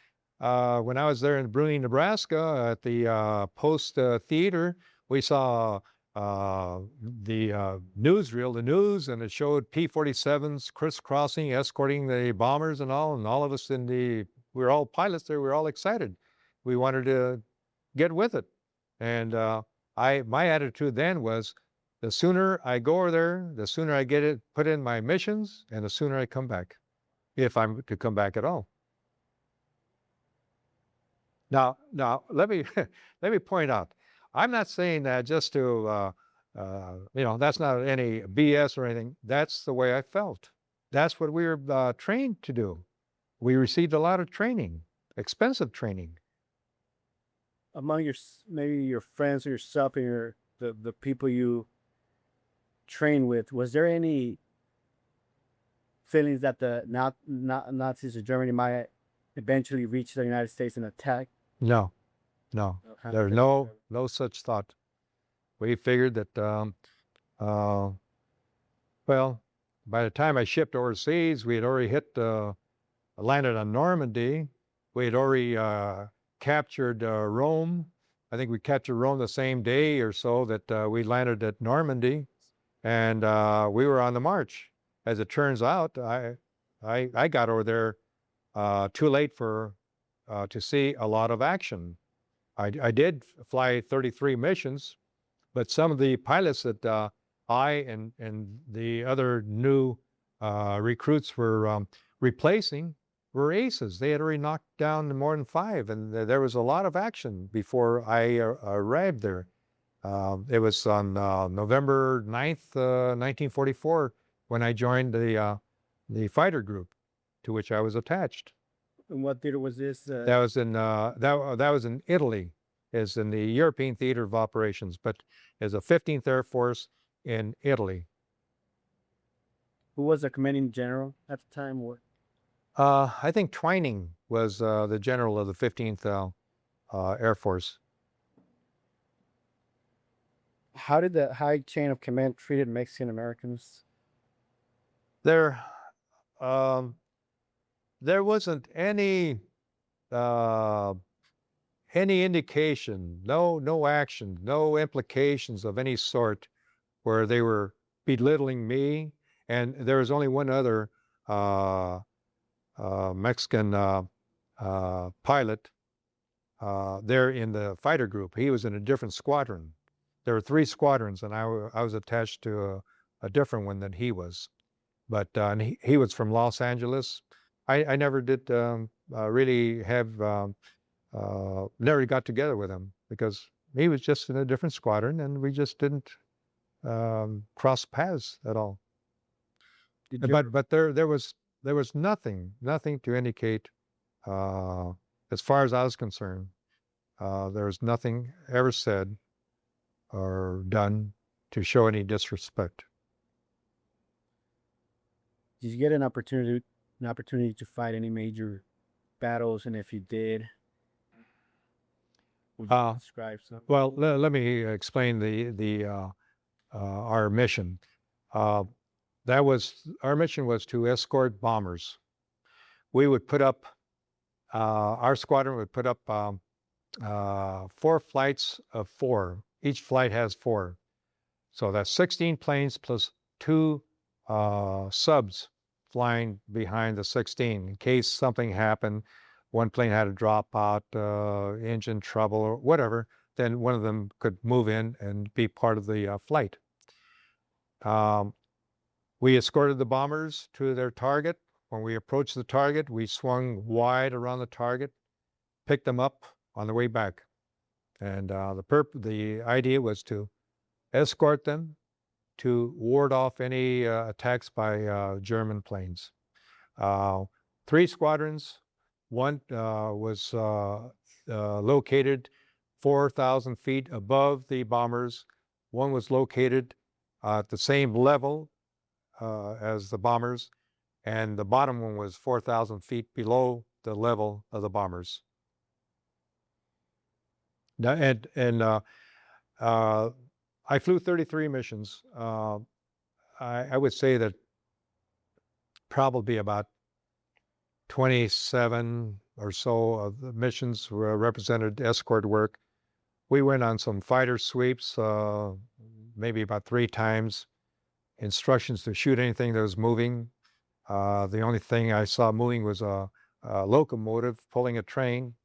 I was there in Bruning, Nebraska, at the Post Theater, we saw the newsreel, the news, and it showed P-47s crisscrossing, escorting the bombers and all of us we were all pilots there. We were all excited. We wanted to get with it, and my attitude then was, the sooner I go over there, the sooner I get it put in my missions, and the sooner I come back, if I'm to come back at all. Now, let me let me point out, I'm not saying that just to, that's not any BS or anything. That's the way I felt. That's what we were trained to do. We received a lot of training, expensive training. Among maybe your friends or yourself and the people you train with, was there any feelings that the Nazis of Germany might eventually reach the United States and attack? No, no, there's no such thought. We figured that, well, by the time I shipped overseas, we had already landed on Normandy. We had already captured Rome. I think we captured Rome the same day or so that we landed at Normandy, and we were on the march. As it turns out, I got over there too late to see a lot of action. I did fly 33 missions, but some of the pilots that I and the other new recruits were replacing were aces. They had already knocked down more than 5, and there was a lot of action before I arrived there. It was on November 9th, 1944, when I joined the fighter group to which I was attached. And what theater was this? That was in that was in Italy, is in the European Theater of Operations, but is a 15th Air Force in Italy. Who was the commanding general at the time? What? I think Twining was the general of the 15th Air Force. How did the high chain of command treated Mexican Americans? There wasn't any indication, no action, no implications of any sort where they were belittling me. And there was only one other Mexican pilot there in the fighter group. He was in a different squadron. There were 3 squadrons, and I was attached to a different one than he was. But and he was from Los Angeles. I never did really have, never got together with him because he was just in a different squadron, and we just didn't cross paths at all. But there was nothing to indicate, as far as I was concerned, there was nothing ever said or done to show any disrespect. Did you get an opportunity to fight any major battles? And if you did, would you describe some? Well, let me explain our mission. Our mission was to escort bombers. We would put up, our squadron would put up 4 flights of 4. Each flight has 4. So that's 16 planes plus 2 subs flying behind the 16 in case something happened. One plane had to drop out, engine trouble or whatever, then one of them could move in and be part of the flight. We escorted the bombers to their target. When we approached the target, we swung wide around the target, picked them up on the way back. And the idea was to escort them to ward off any attacks by German planes. 3 squadrons. One was located 4,000 feet above the bombers. One was located at the same level as the bombers, and the bottom one was 4,000 feet below the level of the bombers. Now, I flew 33 missions. I would say that probably about 27 or so of the missions were represented escort work. We went on some fighter sweeps, maybe about 3 times. Instructions to shoot anything that was moving. The only thing I saw moving was a locomotive pulling a train,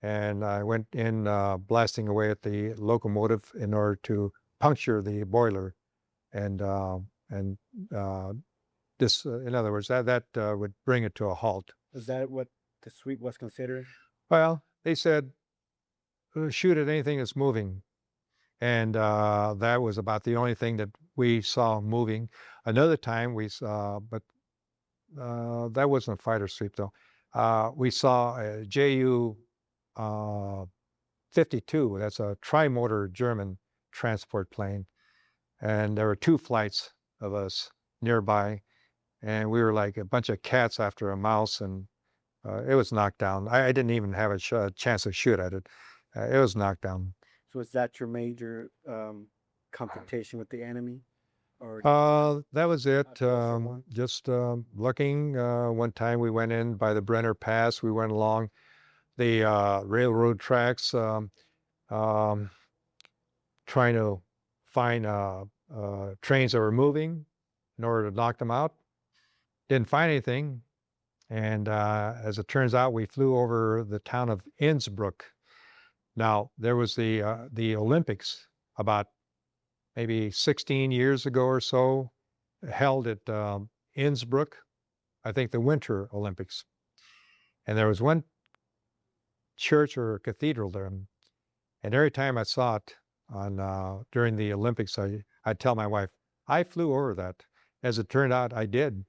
and I went in blasting away at the locomotive in order to puncture the boiler, and this, in other words, that would bring it to a halt. Is that what the sweep was considered? Well, they said shoot at anything that's moving, and that was about the only thing that we saw moving. Another time we saw, but that wasn't a fighter sweep though. We saw a Ju 52. That's a tri-motor German transport plane, and there were 2 flights of us nearby, and we were like a bunch of cats after a mouse, and it was knocked down. I didn't even have a chance to shoot at it. It was knocked down. So is that your major confrontation with the enemy? Or That was it. closer one? Just looking. One time we went in by the Brenner Pass. We went along the railroad tracks, trying to find trains that were moving in order to knock them out. Didn't find anything. And as it turns out, we flew over the town of Innsbruck. Now, there was the Olympics about maybe 16 years ago or so, held at Innsbruck, I think the Winter Olympics. And there was one church or cathedral there. And every time I saw it on during the Olympics, I'd tell my wife, I flew over that. As it turned out, I did.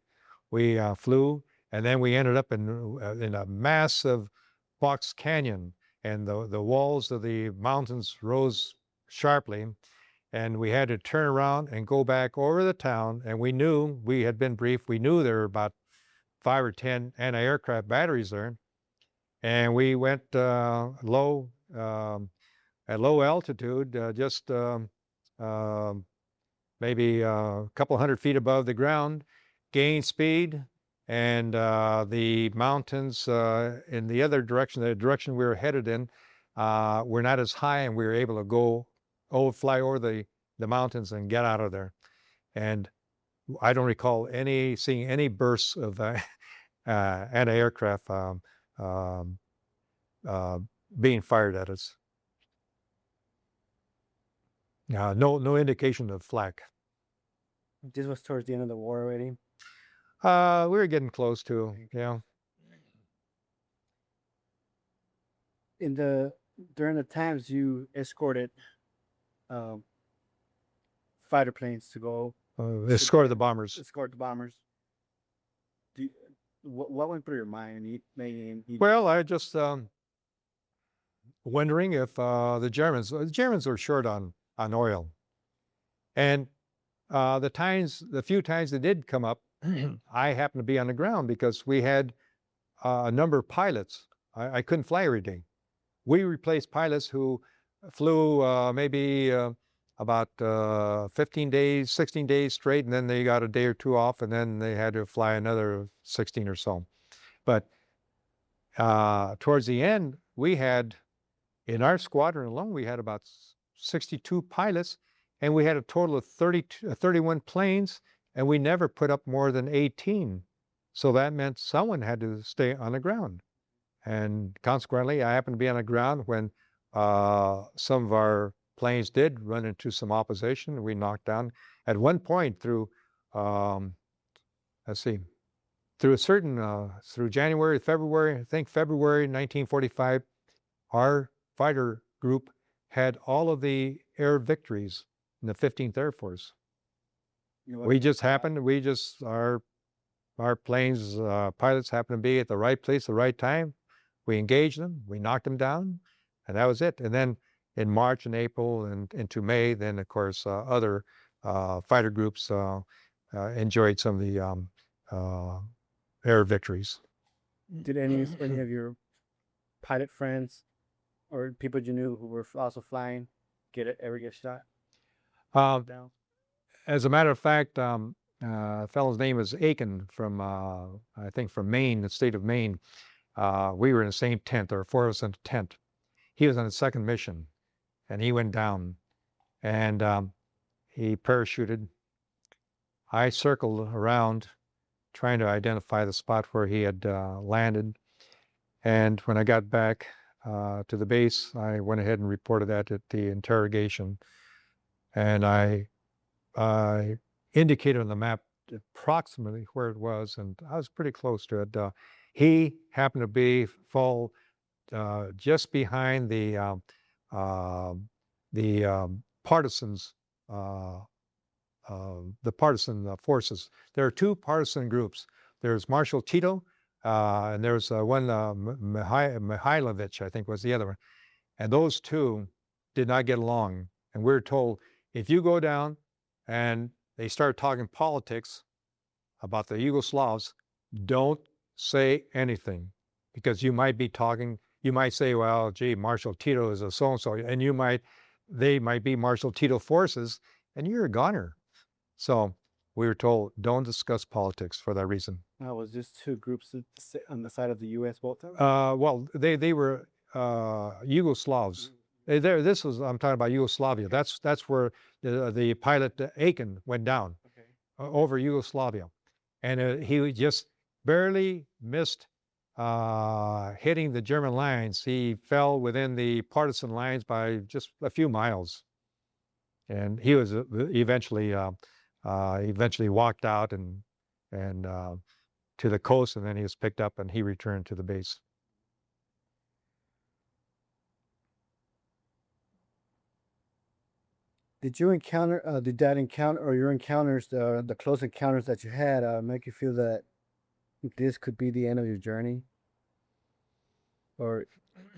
We flew, and then we ended up in a massive box canyon, and the walls of the mountains rose sharply, and we had to turn around and go back over the town. And we knew, we had been briefed, we knew there were about 5 or 10 anti-aircraft batteries there, and we went low at low altitude, just maybe a couple hundred feet above the ground, gained speed, and the mountains in the other direction, the direction we were headed in, were not as high, and we were able to fly over the mountains and get out of there. And I don't recall seeing any bursts of anti-aircraft being fired at us. No indication of flak. This was towards the end of the war already. We were getting close to, yeah. During the times you escorted fighter planes to go Escort the bombers. escort the bombers, what went through your mind? Well, I just wondering if the Germans were short on oil, and the few times they did come up, I happened to be on the ground because we had a number of pilots. I couldn't fly every day. We replaced pilots who flew maybe about 15 days, 16 days straight, and then they got a day or 2 off, and then they had to fly another 16 or so. But towards the end, we had, in our squadron alone, we had about 62 pilots, and we had a total of 31 planes, and we never put up more than 18. So that meant someone had to stay on the ground. And consequently, I happened to be on the ground when some of our planes did run into some opposition, and we knocked down. At one point through, through a certain, through January, February, I think February 1945, our fighter group had all of the air victories in the 15th Air Force. We just happened, our planes, pilots happened to be at the right place, the right time. We engaged them, we knocked them down, and that was it. And then in March and April and into May, then of course, other fighter groups enjoyed some of the air victories. Did any of your pilot friends or people you knew who were also flying ever get shot down? As a matter of fact, a fellow's name is Aiken from, I think from Maine, the state of Maine. We were in the same tent. There were four of us in a tent. He was on his second mission, and he went down, and he parachuted. I circled around, trying to identify the spot where he had landed. And when I got back to the base, I went ahead and reported that at the interrogation. And I indicated on the map approximately where it was, and I was pretty close to it. He happened to fall just behind the partisans, the partisan forces. There are two partisan groups. There's Marshal Tito, and there's one, Mihailovich, I think was the other one. And those two did not get along. And we were told, if you go down and they start talking politics about the Yugoslavs, don't say anything, because you might say, well, gee, Marshal Tito is a so-and-so, and they might be Marshal Tito forces, and you're a goner. So we were told, don't discuss politics for that reason. Was this two groups on the side of the U.S. both of them? Well, they were Yugoslavs. I'm talking about Yugoslavia. That's where the pilot Aiken went down, over Yugoslavia. And he just barely missed hitting the German lines. He fell within the partisan lines by just a few miles. And he was eventually walked out and to the coast, and then he was picked up and he returned to the base. Did your encounters, the close encounters that you had, make you feel that this could be the end of your journey? Or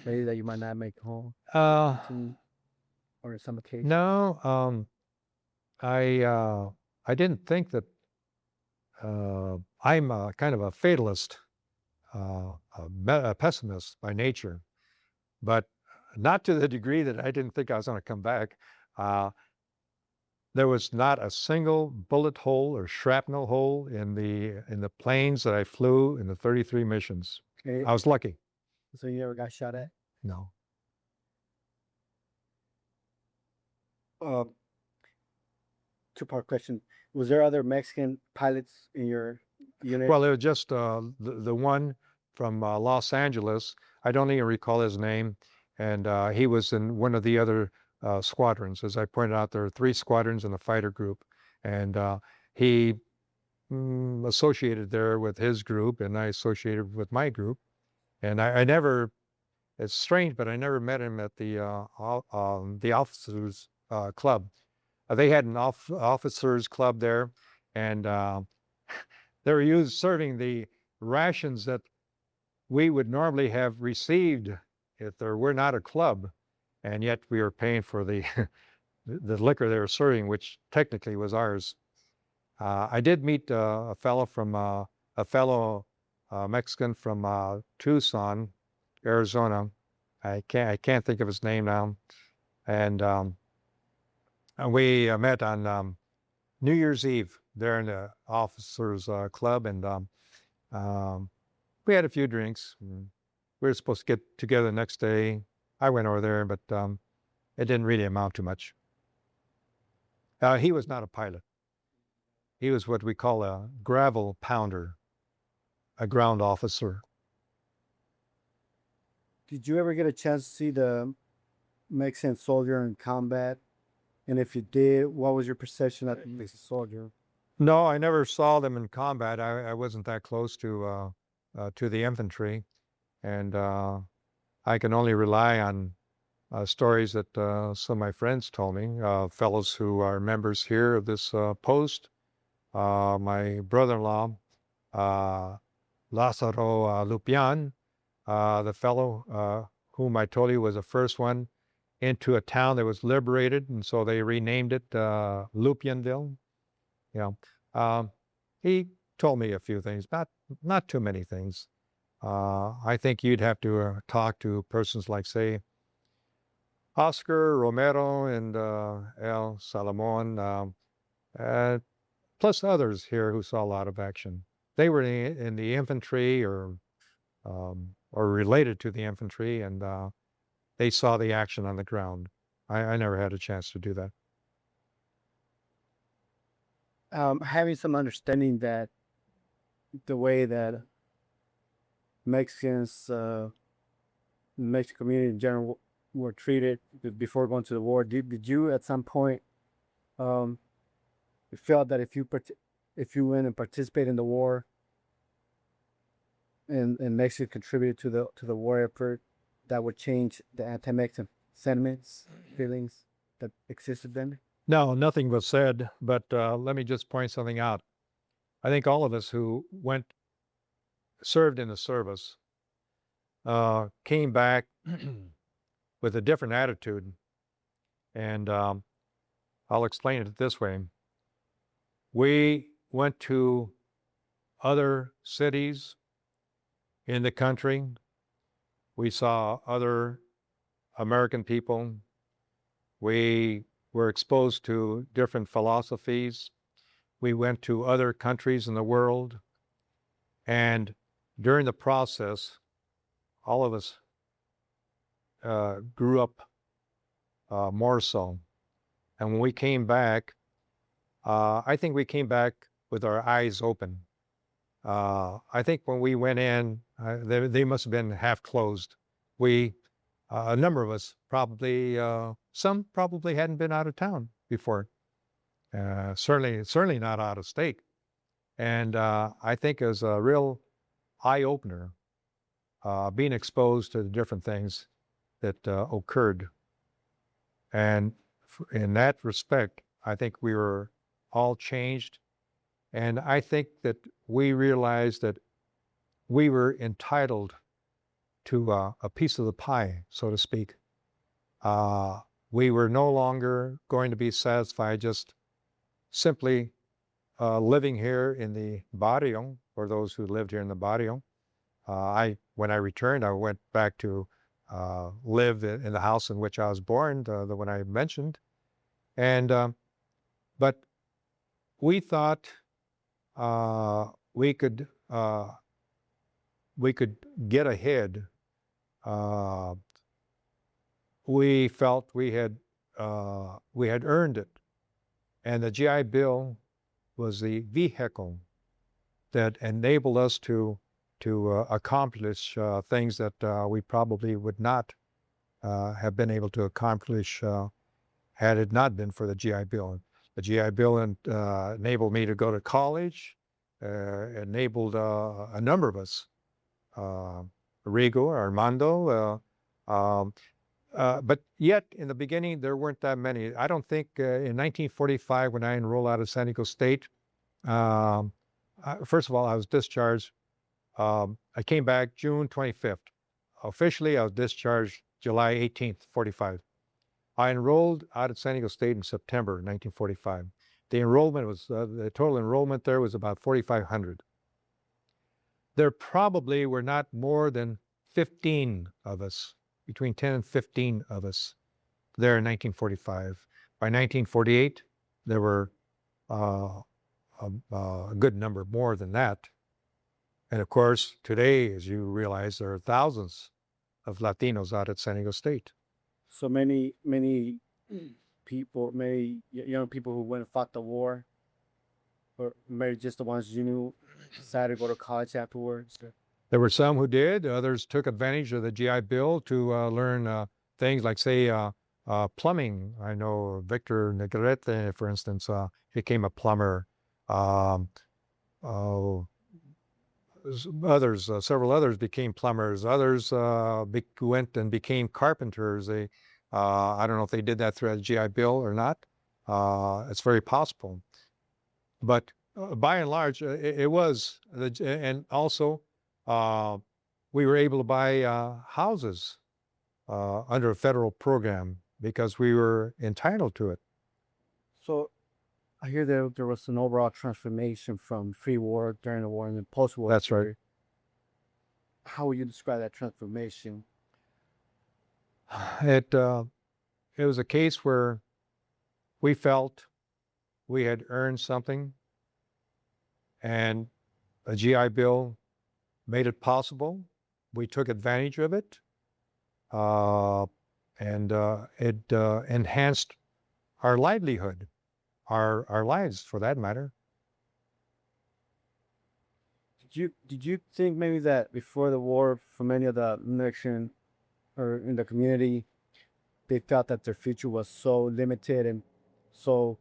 maybe that you might not make it home? Or in some occasions? No, I didn't think that. I'm kind of a fatalist, a pessimist by nature, but not to the degree that I didn't think I was going to come back. There was not a single bullet hole or shrapnel hole in the planes that I flew in the 33 missions. Okay. I was lucky. So you never got shot at? No. Two-part question. Was there other Mexican pilots in your unit? Well, there was just the one from Los Angeles. I don't even recall his name. And he was in one of the other squadrons. As I pointed out, there are 3 squadrons in the fighter group. And he associated there with his group, and I associated with my group. And I never, it's strange, but I never met him at the officers' club. They had an officers' club there, and they were serving the rations that we would normally have received if there were not a club, and yet we were paying for the the liquor they were serving, which technically was ours. I did meet a fellow Mexican from Tucson, Arizona. I can't think of his name now, and we met on New Year's Eve there in the officers' club, and we had a few drinks. We were supposed to get together the next day. I went over there, but it didn't really amount to much. He was not a pilot. He was what we call a gravel pounder, a ground officer. Did you ever get a chance to see the Mexican soldier in combat? And if you did, what was your perception of the Mexican soldier? No, I never saw them in combat. I wasn't that close to the infantry, and I can only rely on stories that some of my friends told me, fellows who are members here of this post, my brother-in-law, Lázaro Lupian, the fellow whom I told you was the first one into a town that was liberated, and so they renamed it Lupianville. You know, he told me a few things, not too many things. I think you'd have to talk to persons like, say, Oscar Romero and El Salomon, plus others here who saw a lot of action. They were in the infantry or related to the infantry, and they saw the action on the ground. I never had a chance to do that. Having some understanding that the way that Mexicans, Mexican community in general, were treated before going to the war, did you at some point felt that if you went and participated in the war and Mexico contributed to the war effort, that would change the anti-Mexican sentiments, feelings that existed then? No, nothing was said, but let me just point something out. I think all of us who served in the service, came back with a different attitude. And I'll explain it this way. We went to other cities in the country. We saw other American people. We were exposed to different philosophies. We went to other countries in the world. And during the process, all of us grew up more so. And when we came back, I think we came back with our eyes open. I think when we went in, they must have been half closed. A number of us probably, some probably hadn't been out of town before. Certainly not out of state. And I think it was a real eye opener, being exposed to the different things that occurred. And in that respect, I think we were all changed. And I think that we realized that we were entitled to a piece of the pie, so to speak. We were no longer going to be satisfied just simply living here in the barrio, for those who lived here in the barrio. When I returned, I went back to live in the house in which I was born, the one I mentioned. And but we thought we could get ahead. We felt we had earned it, and the GI Bill was the vehicle that enabled us to accomplish things that we probably would not have been able to accomplish had it not been for the GI Bill. The GI Bill enabled me to go to college, enabled a number of us, Rigo, Armando, but yet in the beginning there weren't that many. I don't think in 1945 when I enrolled out of San Diego State, first of all, I was discharged. I came back June 25th. Officially, I was discharged July 18th, 45. I enrolled out at San Diego State in September 1945. The total enrollment there was about 4,500. There probably were not more than 15 of us, between 10 and 15 of us there in 1945. By 1948, there were a good number more than that. And of course, today, as you realize, there are thousands of Latinos out at San Diego State. So many people, many young people who went and fought the war, or maybe just the ones you knew, decided to go to college afterwards. There were some who did. Others took advantage of the GI Bill to learn things like, say, plumbing. I know Victor Negrete, for instance, became a plumber. Several others became plumbers. Others went and became carpenters. I don't know if they did that through the GI Bill or not. It's very possible. But by and large, it was, and also we were able to buy houses under a federal program because we were entitled to it. So I hear there was an overall transformation from pre-war, during the war, and then post-war. That's right. period. How would you describe that transformation? It was a case where we felt we had earned something, and a GI Bill made it possible. We took advantage of it, and it enhanced our livelihood, our lives, for that matter. Did you think maybe that before the war, for many of the nation or in the community, they felt that their future was so limited and so,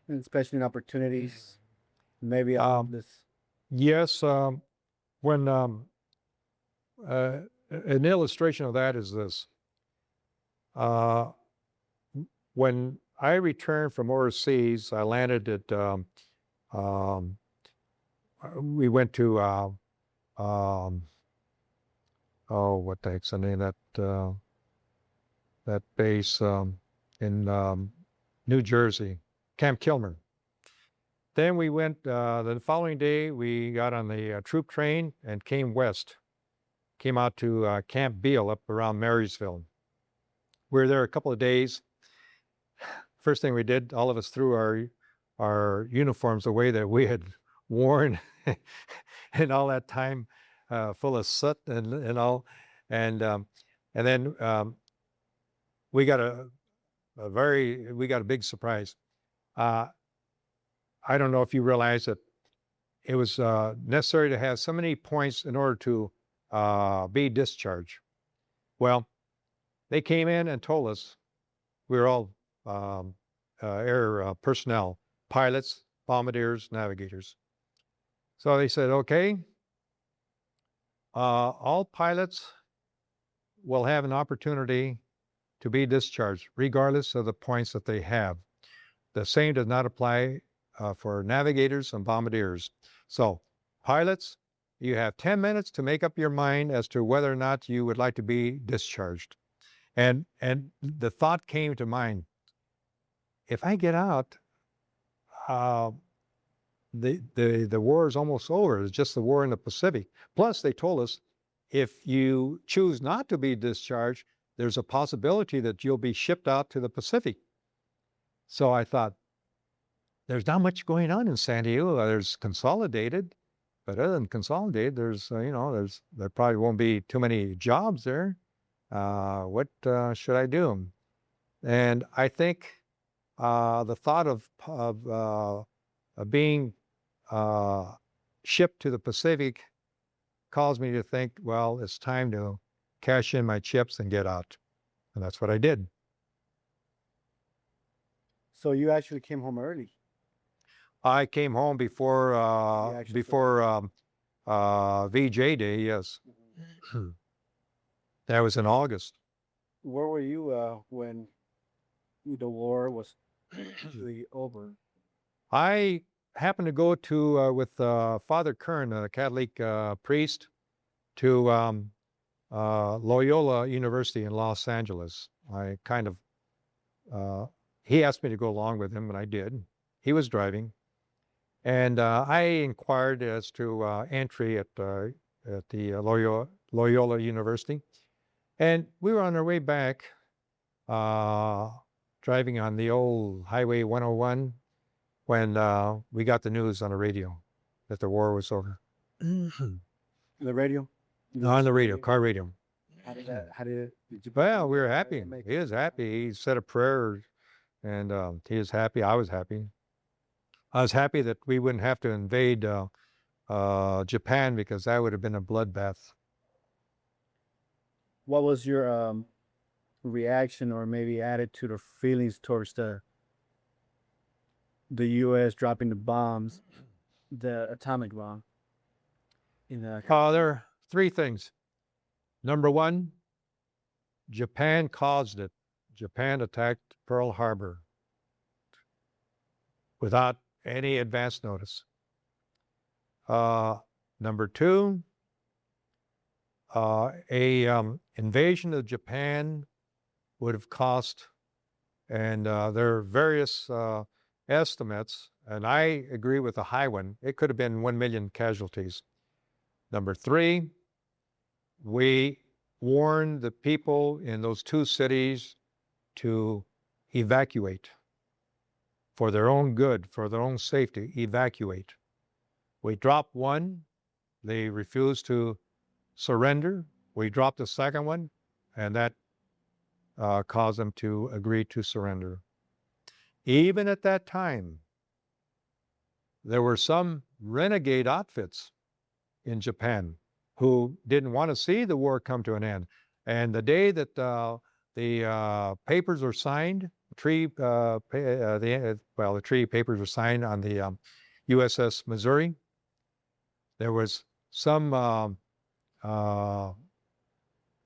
and especially in opportunities, maybe this. Yes, when an illustration of that is this. When I returned from overseas, I landed at, we went to, what the heck's the name of that base in New Jersey, Camp Kilmer. Then we went, the following day, we got on the troop train and came west. Came out to Camp Beale up around Marysville. We were there a couple of days. First thing we did, all of us threw our uniforms away that we had worn and all that time full of soot and all. And then we got a big surprise. I don't know if you realize that it was necessary to have so many points in order to be discharged. Well, they came in and told us, we were all air personnel, pilots, bombardiers, navigators. So they said, okay, all pilots will have an opportunity to be discharged, regardless of the points that they have. The same does not apply for navigators and bombardiers. So pilots, you have 10 minutes to make up your mind as to whether or not you would like to be discharged. And the thought came to mind, if I get out, the war is almost over. It's just the war in the Pacific. Plus, they told us, if you choose not to be discharged, there's a possibility that you'll be shipped out to the Pacific. So I thought, there's not much going on in San Diego. There's Consolidated, but other than Consolidated, there's there probably won't be too many jobs there. What should I do? And I think the thought of being shipped to the Pacific caused me to think, well, it's time to cash in my chips and get out. And that's what I did. So you actually came home early. I came home before VJ Day, yes. Mm-hmm. That was in August. Where were you when the war was actually over? I happened to go to with Father Kern, a Catholic priest, to Loyola University in Los Angeles. I kind of he asked me to go along with him, and I did. He was driving, and I inquired as to entry at the Loyola University, and we were on our way back, driving on the old Highway 101, when we got the news on the radio that the war was over. The radio? No, on the radio, car radio. Did you? Well, we were happy. He was happy. He said a prayer, and he was happy. I was happy. I was happy that we wouldn't have to invade Japan, because that would have been a bloodbath. What was your reaction or maybe attitude or feelings towards the U.S. dropping the bombs, the atomic bomb? There are three things. Number one, Japan caused it. Japan attacked Pearl Harbor without any advance notice. Number two, invasion of Japan would have cost, and there are various estimates, and I agree with the high one. It could have been 1 million casualties. Number three, we warned the people in those two cities to evacuate for their own good, for their own safety, evacuate. We dropped one, they refused to surrender. We dropped the second one, and that caused them to agree to surrender. Even at that time, there were some renegade outfits in Japan who didn't want to see the war come to an end. And the day that the papers were signed, the treaty papers were signed on the USS Missouri, there was some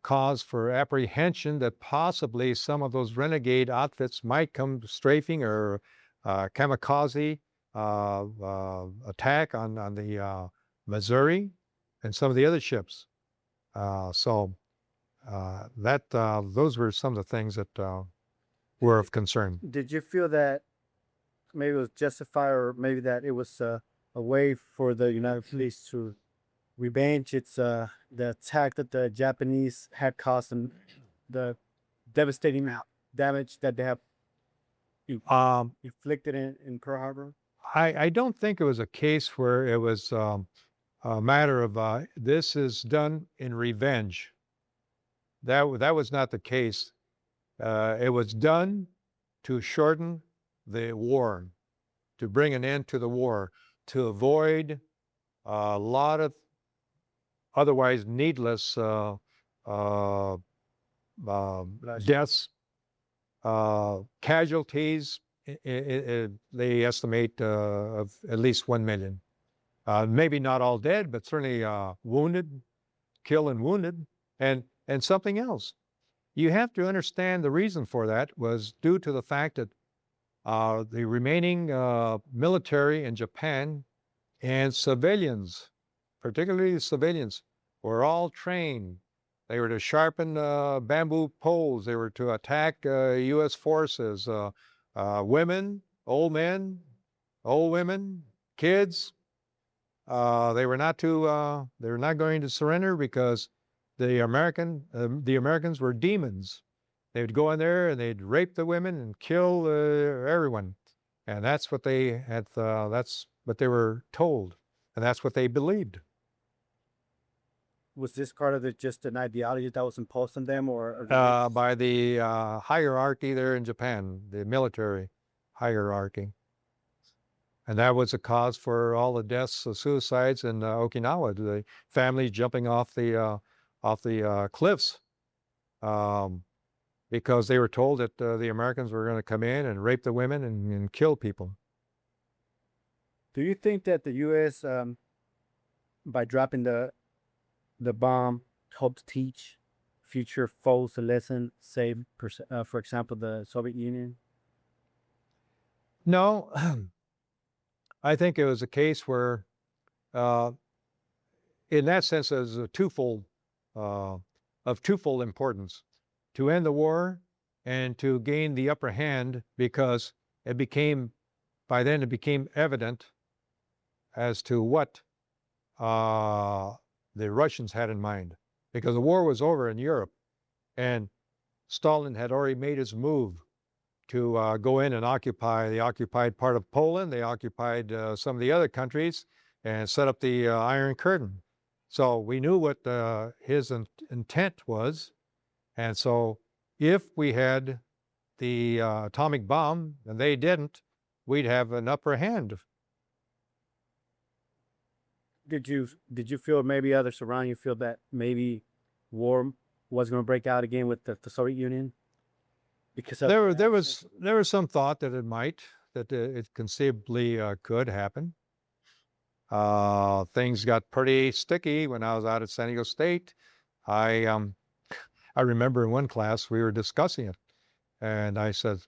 cause for apprehension that possibly some of those renegade outfits might come strafing or kamikaze attack on the Missouri and some of the other ships. Those were some of the things that were of concern. Did you feel that maybe it was justified, or maybe that it was a way for the United States to revenge its the attack that the Japanese had caused them, the devastating damage that they have inflicted in Pearl Harbor? I don't think it was a case where it was a matter of this is done in revenge. That was not the case. It was done to shorten the war, to bring an end to the war, to avoid a lot of otherwise needless deaths, casualties. They estimate of at least 1 million. Maybe not all dead, but certainly wounded, killed and wounded, and something else. You have to understand the reason for that was due to the fact that the remaining military in Japan and civilians, particularly the civilians, were all trained. They were to sharpen bamboo poles. They were to attack U.S. forces, women, old men, old women, kids. They were not going to surrender because the Americans were demons. They would go in there and they'd rape the women and kill everyone, and that's what they had. That's what they were told, and that's what they believed. Was this part of just an ideology that was imposed on them, or by the hierarchy there in Japan, the military hierarchy, and that was a cause for all the deaths, the suicides in Okinawa. The families jumping off the cliffs. Because they were told that the Americans were going to come in and rape the women and kill people. Do you think that the U.S., by dropping the bomb, helped teach future foes a lesson, say, for example, the Soviet Union? No, I think it was a case where, in that sense, it was a twofold importance. To end the war and to gain the upper hand, because by then it became evident as to what the Russians had in mind, because the war was over in Europe and Stalin had already made his move to go in and occupy the occupied part of Poland. They occupied some of the other countries and set up the Iron Curtain. So we knew what his intent was. And so if we had the atomic bomb and they didn't, we'd have an upper hand. Did you feel, maybe others around you feel, that maybe war was going to break out again with the Soviet Union? Because there was some thought that it might, that it conceivably could happen. Things got pretty sticky when I was out at San Diego State. I remember in one class we were discussing it, and I said,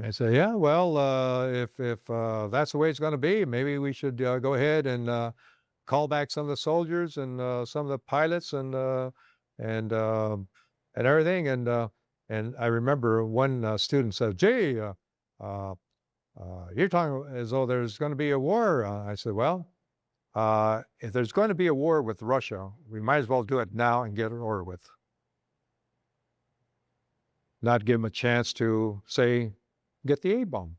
I say, yeah, well, if that's the way it's going to be, maybe we should go ahead and call back some of the soldiers and some of the pilots and uh, and everything. And I remember one student said, "Gee, uh, you're talking as though there's going to be a war." I said, "Well, if there's going to be a war with Russia, we might as well do it now and get it over with. Not give them a chance to say, get the A bomb."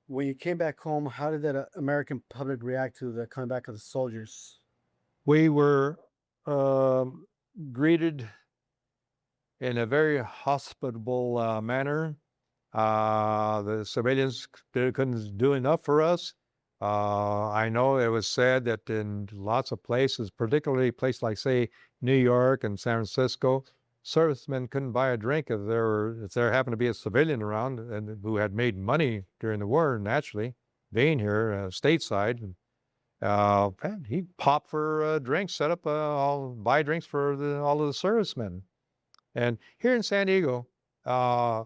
When you came back home, how did that American public react to the comeback of the soldiers? We were um, greeted in a very hospitable manner. The civilians couldn't do enough for us. I know it was said that in lots of places, particularly a place like, say, New York and San Francisco, servicemen couldn't buy a drink if there happened to be a civilian around and who had made money during the war, naturally, being here stateside. And he popped for drinks, set up buy drinks for all of the servicemen. And here in San Diego,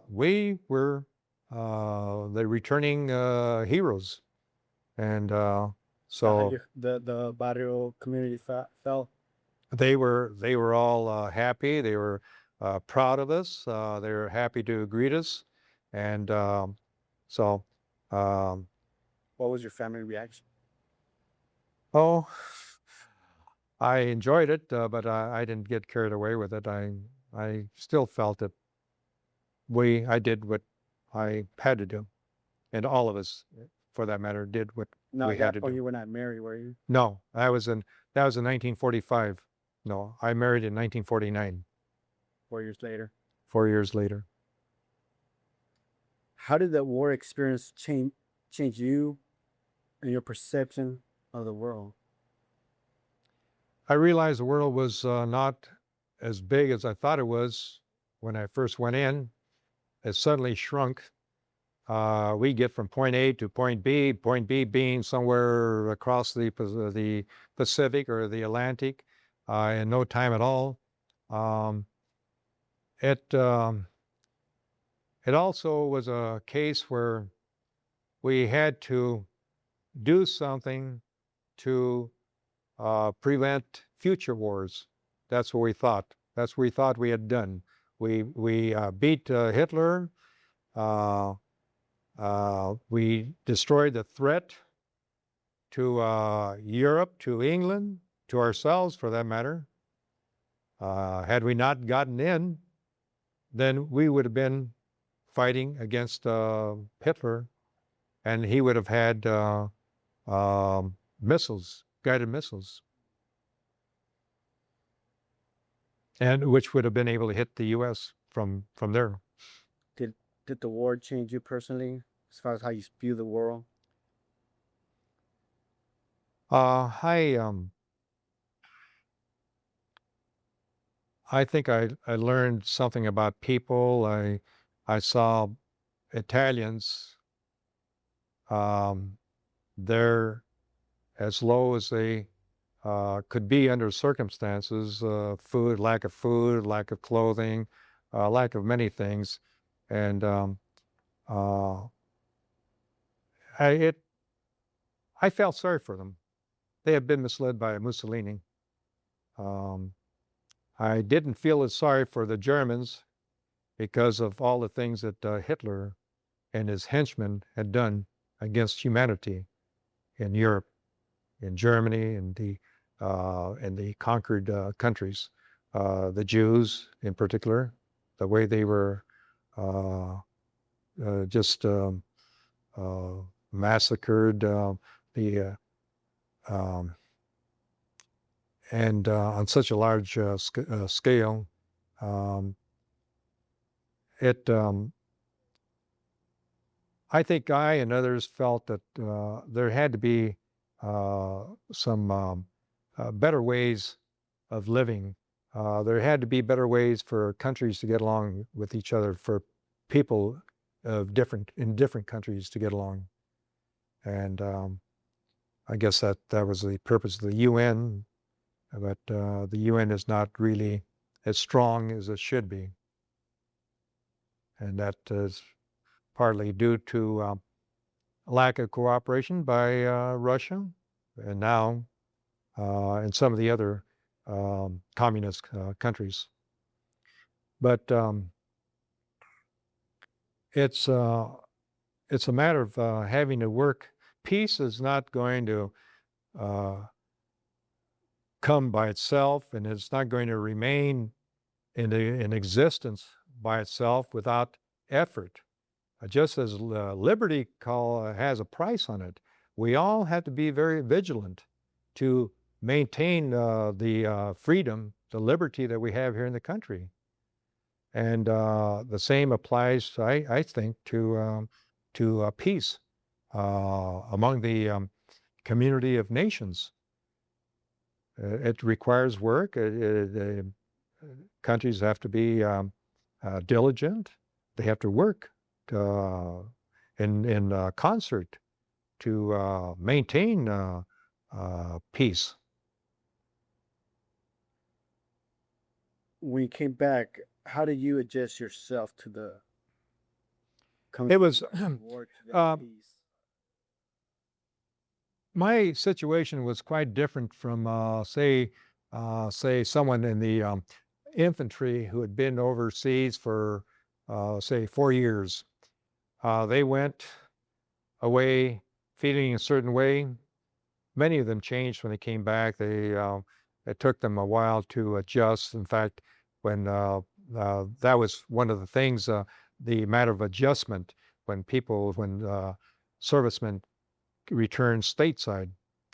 we were the returning heroes, and How so you, the barrio community felt? they were all happy. They were proud of us. They were happy to greet us, and so um, What was your family reaction? oh, I enjoyed it, but I didn't get carried away with it. I still felt that I did what I had to do, and all of us, for that matter, did what No, we had that. to Oh, do. you were not married, were you? No, that was in 1945. No, I married in 1949, 4 years later. 4 years later. How did that war experience change you and your perception of the world? I realized the world was not as big as I thought it was when I first went in. It suddenly shrunk. We get from point A to point B being somewhere across the Pacific or the Atlantic in no time at all. Um, it it also was a case where we had to do something to prevent future wars. That's what we thought. That's what we thought we had done. We beat Hitler. Uh, we destroyed the threat to Europe, to England, to ourselves, for that matter. Had we not gotten in, then we would have been fighting against Hitler, and he would have had missiles, guided missiles, and which would have been able to hit the U.S. from there. Did did the war change you personally, as far as how you view the world? I I think I learned something about people. I saw Italians. They're as low as they could be under circumstances, food, lack of clothing, lack of many things, and uh, I it I felt sorry for them. They had been misled by Mussolini. Um, I didn't feel as sorry for the Germans because of all the things that Hitler and his henchmen had done against humanity in Europe, in Germany, and the conquered countries. The Jews, in particular, the way they were uh, just uh, massacred, the um, and on such a large scale. Um, it I think I and others felt that there had to be some better ways of living. There had to be better ways for countries to get along with each other, for people in different countries to get along. And I guess that was the purpose of the UN, but the UN is not really as strong as it should be. and that is partly due to lack of cooperation by Russia, and now in some of the other communist countries. But it's a matter of having to work. Peace is not going to come by itself, and it's not going to remain in existence by itself without effort. Just as liberty has a price on it, we all have to be very vigilant to maintain the freedom, the liberty that we have here in the country. And the same applies, I think, to peace among the community of nations. It requires work. Countries have to be diligent. They have to work in concert to maintain peace. When you came back, how did you adjust yourself to the It was war, to the peace? my situation was quite different from say someone in the infantry who had been overseas for say 4 years. They went away feeling a certain way. Many of them changed when they came back. It took them a while to adjust. In fact, when that was one of the things, the matter of adjustment when servicemen returned stateside.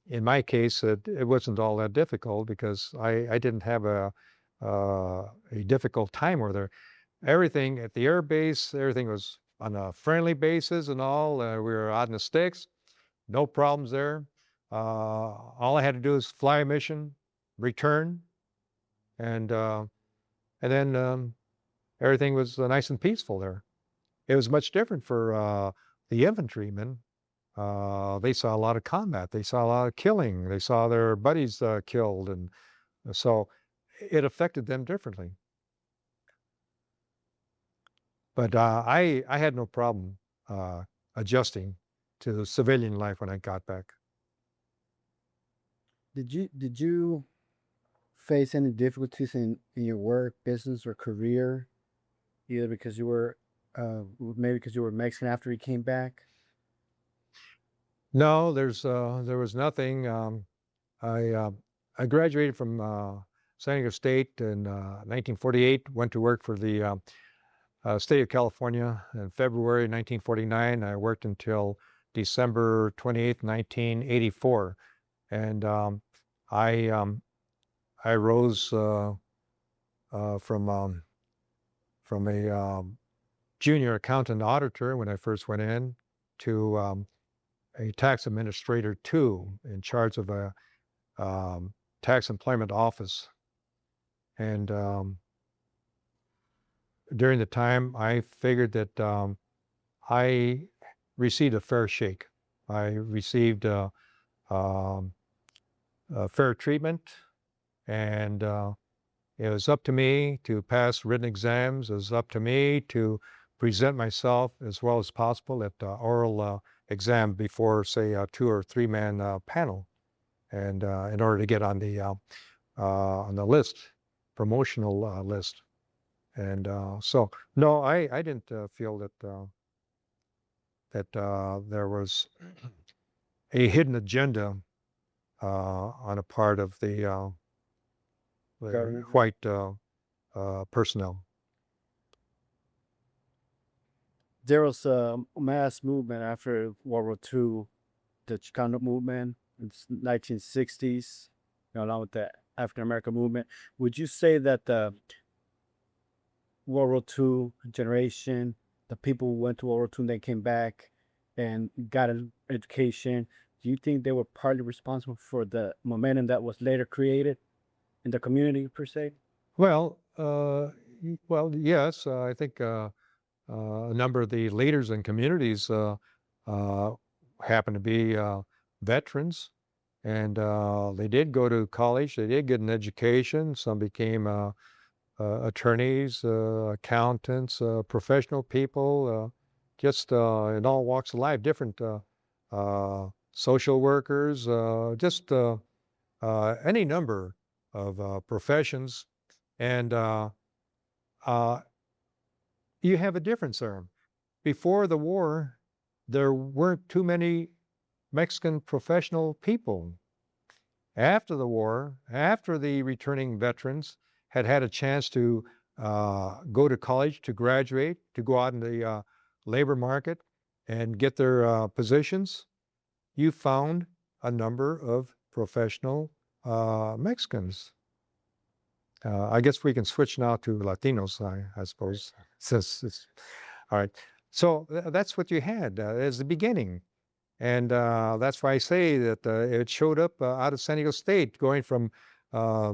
In my case, it wasn't all that difficult because I didn't have a difficult time over there. Everything at the air base, everything was on a friendly basis and all. We were out in the sticks, no problems there. All I had to do is fly a mission, return, and then everything was nice and peaceful there. It was much different for the infantrymen. They saw a lot of combat. They saw a lot of killing. They saw their buddies killed, and so it affected them differently. But I had no problem adjusting to civilian life when I got back. Did you face any difficulties in your work, business, or career, either because you were maybe because you were Mexican after you came back? No, there was nothing. I graduated from San Diego State in 1948. Went to work for the state of California in February 1949. I worked until December 28th, 1984, and I rose from a junior accountant auditor when I first went in to a tax administrator 2 in charge of a tax employment office. And during the time, I figured that I received a fair shake. I received fair treatment, and it was up to me to pass written exams. It was up to me to present myself as well as possible at oral exam before, say, a 2 or 3 man panel, and in order to get on the list, promotional list. And so, no, I didn't feel that there was a hidden agenda on a part of the white personnel. There was a mass movement after World War II, the Chicano movement in the 1960s, along with the African American movement. Would you say that the World War II generation, the people who went to World War II and they came back and got an education, do you think they were partly responsible for the momentum that was later created in the community per se? Well, yes, I think a number of the leaders in communities happen to be veterans, and they did go to college. They did get an education. Some became attorneys, accountants, professional people, just in all walks of life, different social workers, just any number of professions. And uh, you have a difference there. Before the war, there weren't too many Mexican professional people. After the war, after the returning veterans had had a chance to go to college, to graduate, to go out in the labor market and get their positions, you found a number of professional Mexicans. I guess we can switch now to Latinos, I suppose, since it's all right. So that's what you had as the beginning. And that's why I say that it showed up out of San Diego State, going from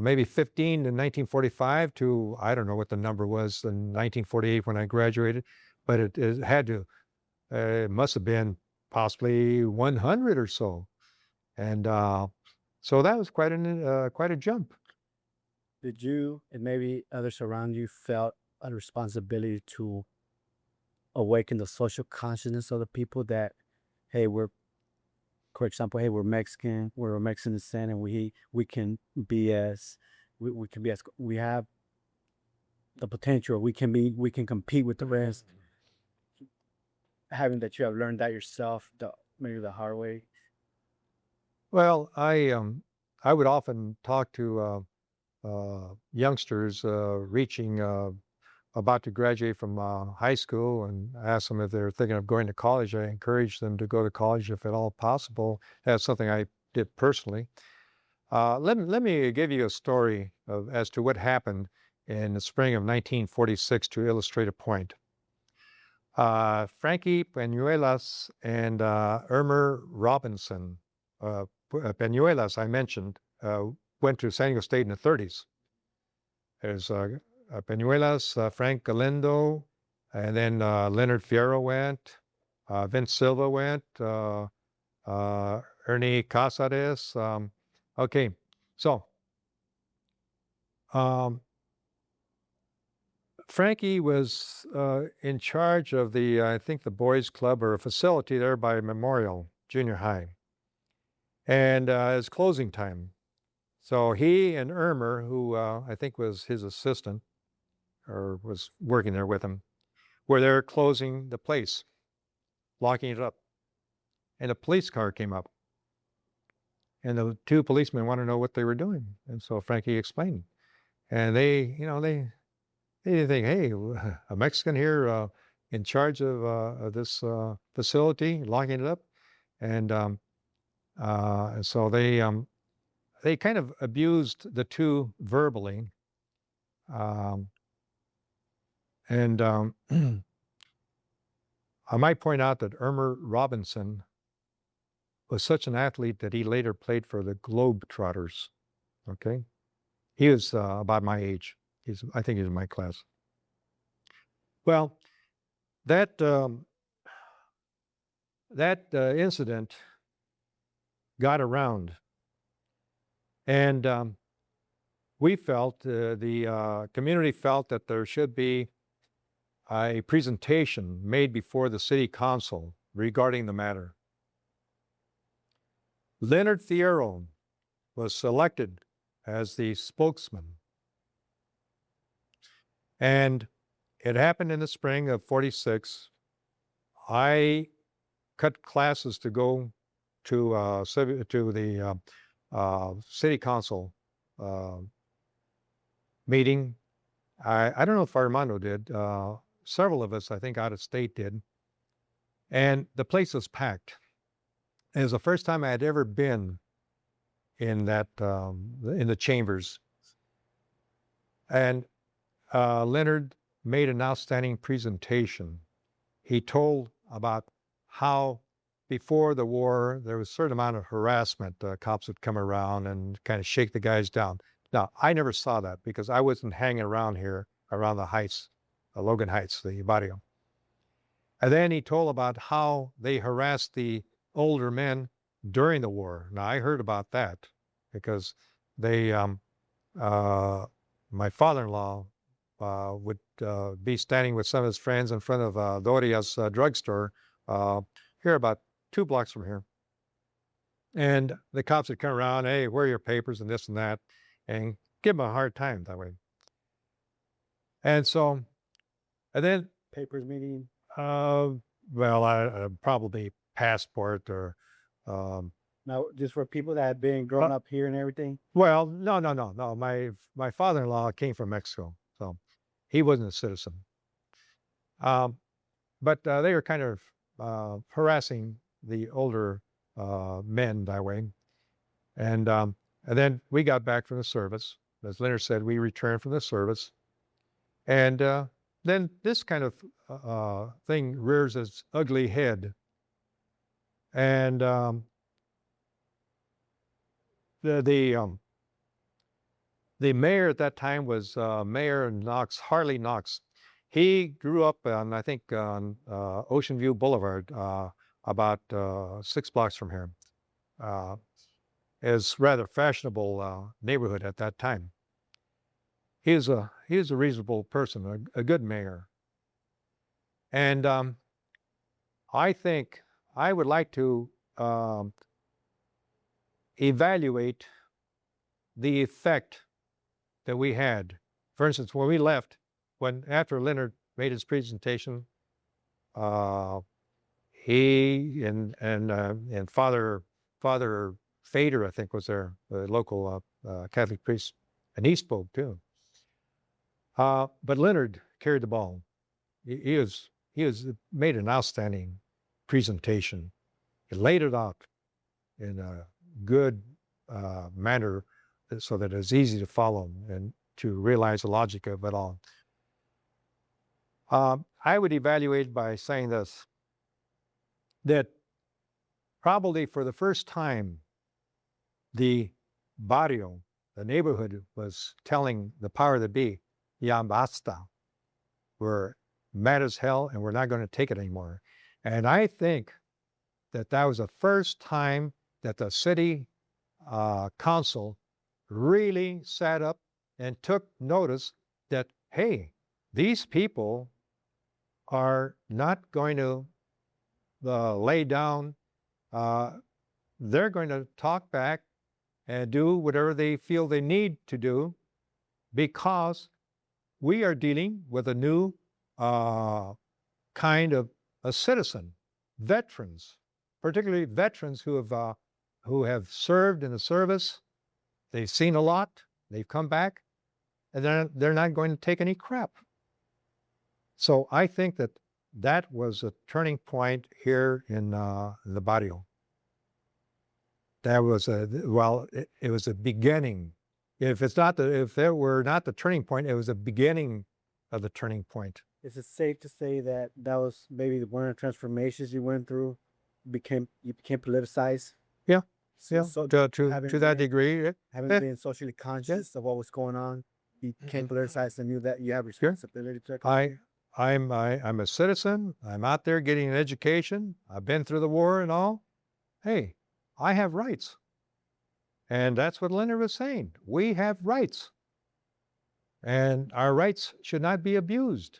maybe 15 in 1945 to, I don't know what the number was in 1948 when I graduated, but it had to, it must have been possibly 100 or so. And so that was quite a jump. Did you and maybe others around you felt a responsibility to awaken the social consciousness of the people that, hey, we're, for example, hey, we're Mexican, we're a Mexican descent, and we can be as we can be as we have the potential, we can compete with the rest. Having that you have learned that yourself, maybe the hard way. Well, I would often talk to youngsters reaching about to graduate from high school and ask them if they're thinking of going to college. I encourage them to go to college if at all possible. That's something I did personally. Let me give you a story as to what happened in the spring of 1946 to illustrate a point. Frankie Peñuelas and Irmer Robinson. Peñuelas, I mentioned, went to San Diego State in the 30s. There's Peñuelas, Frank Galindo, and then Leonard Fierro went, Vince Silva went, Ernie Casares. Okay, so Frankie was in charge of the, I think, the boys' club or a facility there by Memorial Junior High. And it's closing time. So he and Irmer, who I think was his assistant or was working there with him, were there closing the place, locking it up. And a police car came up. And the two policemen wanted to know what they were doing. And so Frankie explained. And they didn't think, hey, a Mexican here in charge of this facility, locking it up. And so they kind of abused the two verbally. And I might point out that Irmer Robinson was such an athlete that he later played for the Globetrotters. Okay. He was about my age. I think he's in my class. Well, that incident got around, and we felt, the community felt that there should be a presentation made before the city council regarding the matter. Leonard Fierro was selected as the spokesman. And it happened in the spring of 46. I cut classes to go to the city council meeting. I don't know if Armando did. Several of us, I think, out of state did. And the place was packed. It was the first time I had ever been in that in the chambers. And Leonard made an outstanding presentation. He told about how before the war there was a certain amount of harassment. Cops would come around and kind of shake the guys down. Now, I never saw that because I wasn't hanging around here, around the heights, Logan Heights, the barrio. And then he told about how they harassed the older men during the war. Now, I heard about that because they, my father-in-law would be standing with some of his friends in front of Doria's drugstore here about 2 blocks from here. And the cops would come around, hey, where are your papers and this and that, and give him a hard time that way. And so, and then, Papers meeting. well, probably passport or, Now, just for people that had been growing up here and everything. well, no. My father-in-law came from Mexico, so he wasn't a citizen. But they were kind of harassing the older men that way. And then we got back from the service. As Leonard said, we returned from the service. And then this kind of thing rears its ugly head. And the mayor at that time was Mayor Knox, Harley Knox. He grew up on, I think, on Ocean View Boulevard, about 6 blocks from here. Is rather fashionable neighborhood at that time. He is a reasonable person, a good mayor. And I think I would like to evaluate the effect that we had. For instance, when we left, after Leonard made his presentation, he and Father Fader, I think, was there, the local Catholic priest, and he spoke too. But Leonard carried the ball. He made an outstanding presentation. He laid it out in a good manner so that it's easy to follow and to realize the logic of it all. I would evaluate by saying this, that probably for the first time, the barrio, the neighborhood, was telling the power that be, ya basta. We're mad as hell and we're not going to take it anymore. And I think that that was the first time that the city council really sat up and took notice that, hey, these people are not going to lay down. They're going to talk back and do whatever they feel they need to do, because we are dealing with a new kind of a citizen, veterans, particularly veterans who have served in the service. They've seen a lot. They've come back, and they're not going to take any crap. So I think that was a turning point here in the barrio. That was it was a beginning. If there were not the turning point, it was the beginning of the turning point. Is it safe to say that that was maybe one of the transformations you went through? You became politicized? Yeah, yeah. So to having that been- degree, Having been socially conscious of what was going on, you became politicized and knew that you have responsibility to it. I'm a citizen. I'm out there getting an education. I've been through the war and all. Hey, I have rights. And that's what Leonard was saying. We have rights. And our rights should not be abused.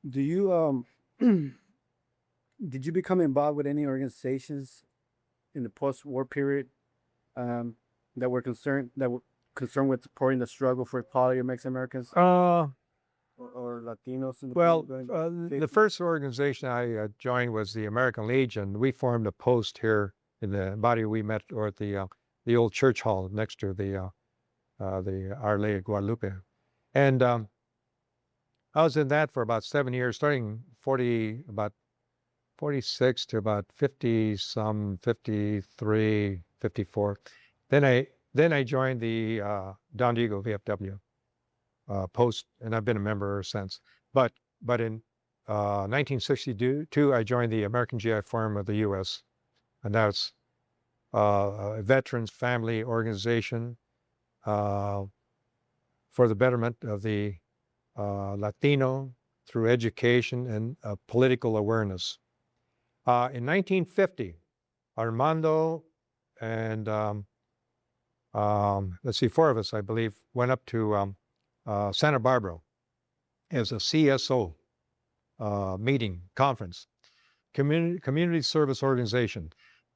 Do you did you become involved with any organizations in the post-war period that were concerned with supporting the struggle for equality of Mexican Americans or Latinos? Well, the first organization I joined was the American Legion. We formed a post here in the body we met, or at the old church hall next to the Our Lady of Guadalupe, and I was in that for about 7 years, starting about 46 to about 50 some, 53, 54. Then I joined the Don Diego VFW post, and I've been a member ever since. But in 1962, I joined the American GI Forum of the U.S., and that's a veterans family organization for the betterment of the Latino through education and political awareness. In 1950, Armando and let's see, 4 of us, I believe, went up to Santa Barbara as a CSO meeting, conference, Community Service Organization.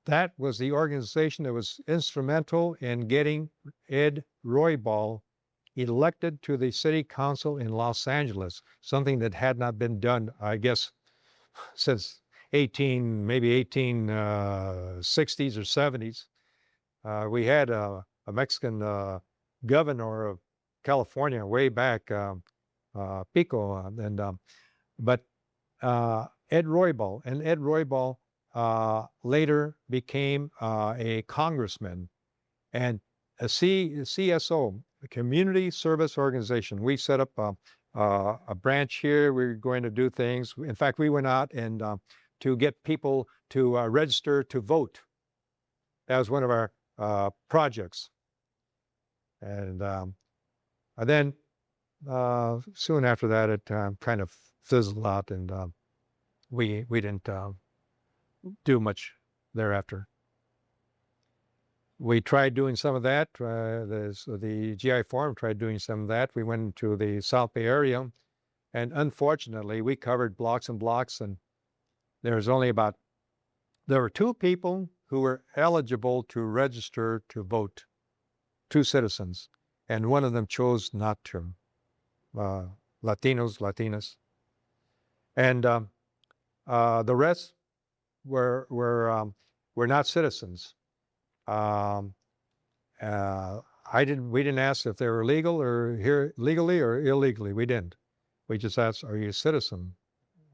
That was the organization that was instrumental in getting Ed Roybal elected to the city council in Los Angeles, something that had not been done, I guess, since maybe 1860s or 70s. We had a Mexican governor of California way back, Pico, but Ed Roybal, and Ed Roybal later became a congressman and a CSO, a Community Service Organization. We set up a branch here. We were going to do things. In fact, we went out and to get people to register to vote. That was one of our projects. And then soon after that, it kind of fizzled out, and we didn't do much thereafter. We tried doing some of that. The GI Forum tried doing some of that. We went to the South Bay area, and unfortunately, we covered blocks and blocks, and there were 2 people who were eligible to register to vote, 2 citizens, and one of them chose not to. Latinas, and the rest were not citizens. We didn't ask if they were legal or here legally or illegally. We didn't. We just asked, "Are you a citizen?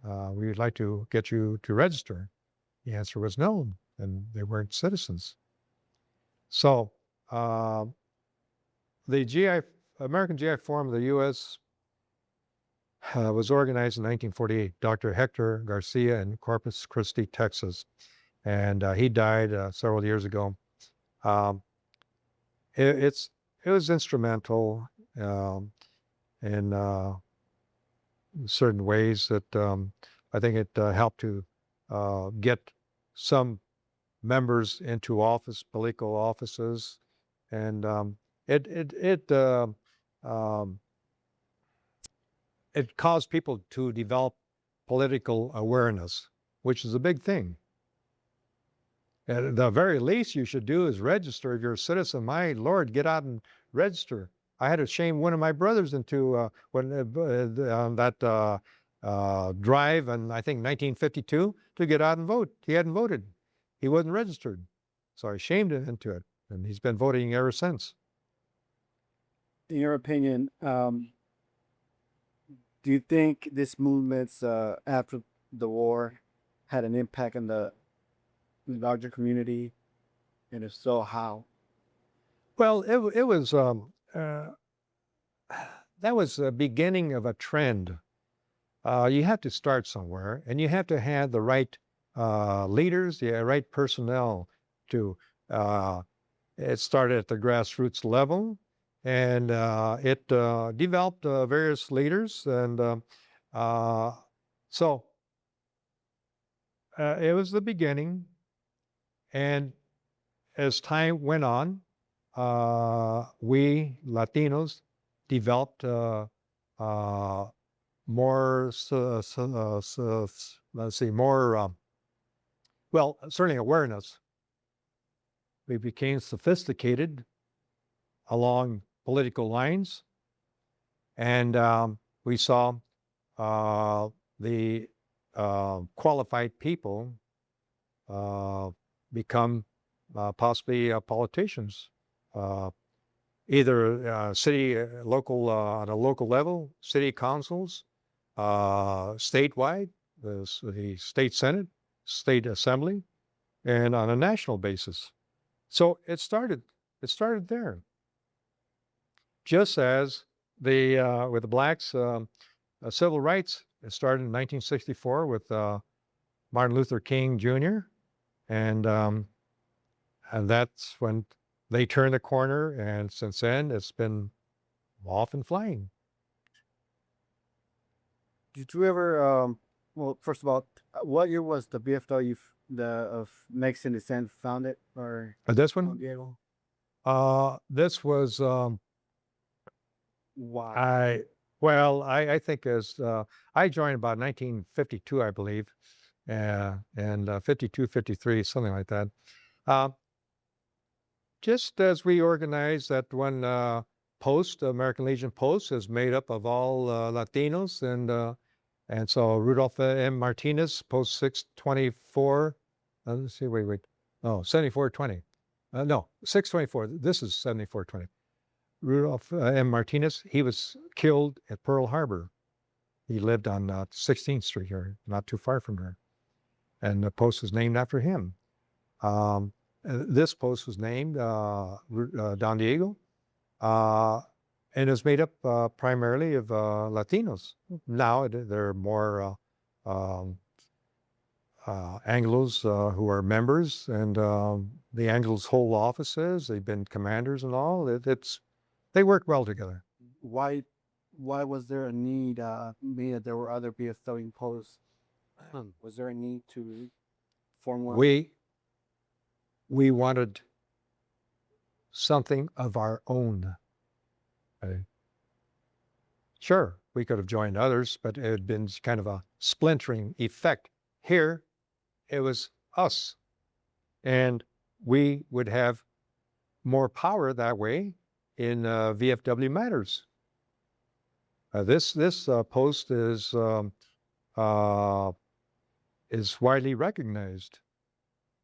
We would like to get you to register." The answer was no, and they weren't citizens. So the American GI Forum of the U.S. Was organized in 1948. Dr. Hector Garcia in Corpus Christi, Texas, and he died several years ago. It was instrumental in certain ways that I think it helped to get some members into office, political offices, and it caused people to develop political awareness, which is a big thing. At the very least you should do is register if you're a citizen. My Lord, get out and register. I had to shame one of my brothers into on that drive in, I think, 1952 to get out and vote. He hadn't voted. He wasn't registered. So I shamed him into it, and he's been voting ever since. In your opinion, do you think this movements after the war had an impact on the larger community, and if so, how? Well, it was that was the beginning of a trend. You have to start somewhere, and you have to have the right leaders, the right personnel to. It started at the grassroots level, and it developed various leaders, and so it was the beginning. And as time went on, we Latinos developed more, let's see, more, well, certainly awareness. We became sophisticated along political lines, and we saw the qualified people become possibly politicians, either local on a local level, city councils, statewide, the state senate, state assembly, and on a national basis. So it started there. Just as with the blacks, civil rights, it started in 1964 with Martin Luther King Jr. And that's when they turned the corner, and since then it's been off and flying. Did you ever? Well, first of all, what year was the BFW of Mexican descent founded, or This San one, Diego? This was Why? I think as I joined about 1952, I believe, and 52, 53, something like that. Uh, just as we organized that one post, American Legion Post, is made up of all Latinos, and so Rudolph M. Martinez, Post 624. Let's see, wait. Oh, 7420. No, 624. This is 7420. Rudolph M. Martinez, he was killed at Pearl Harbor. He lived on 16th Street here, not too far from here. And the post was named after him. This post was named Don Diego, and is made up primarily of Latinos. Now there are more Anglos who are members, and the Anglos hold offices. They've been commanders and all. They work well together. Why? Why was there a need? Being that there were other BFW posts, was there a need to form one? We wanted something of our own. Sure, we could have joined others, but it had been kind of a splintering effect. Here, it was us, and we would have more power that way in VFW matters. This post is widely recognized.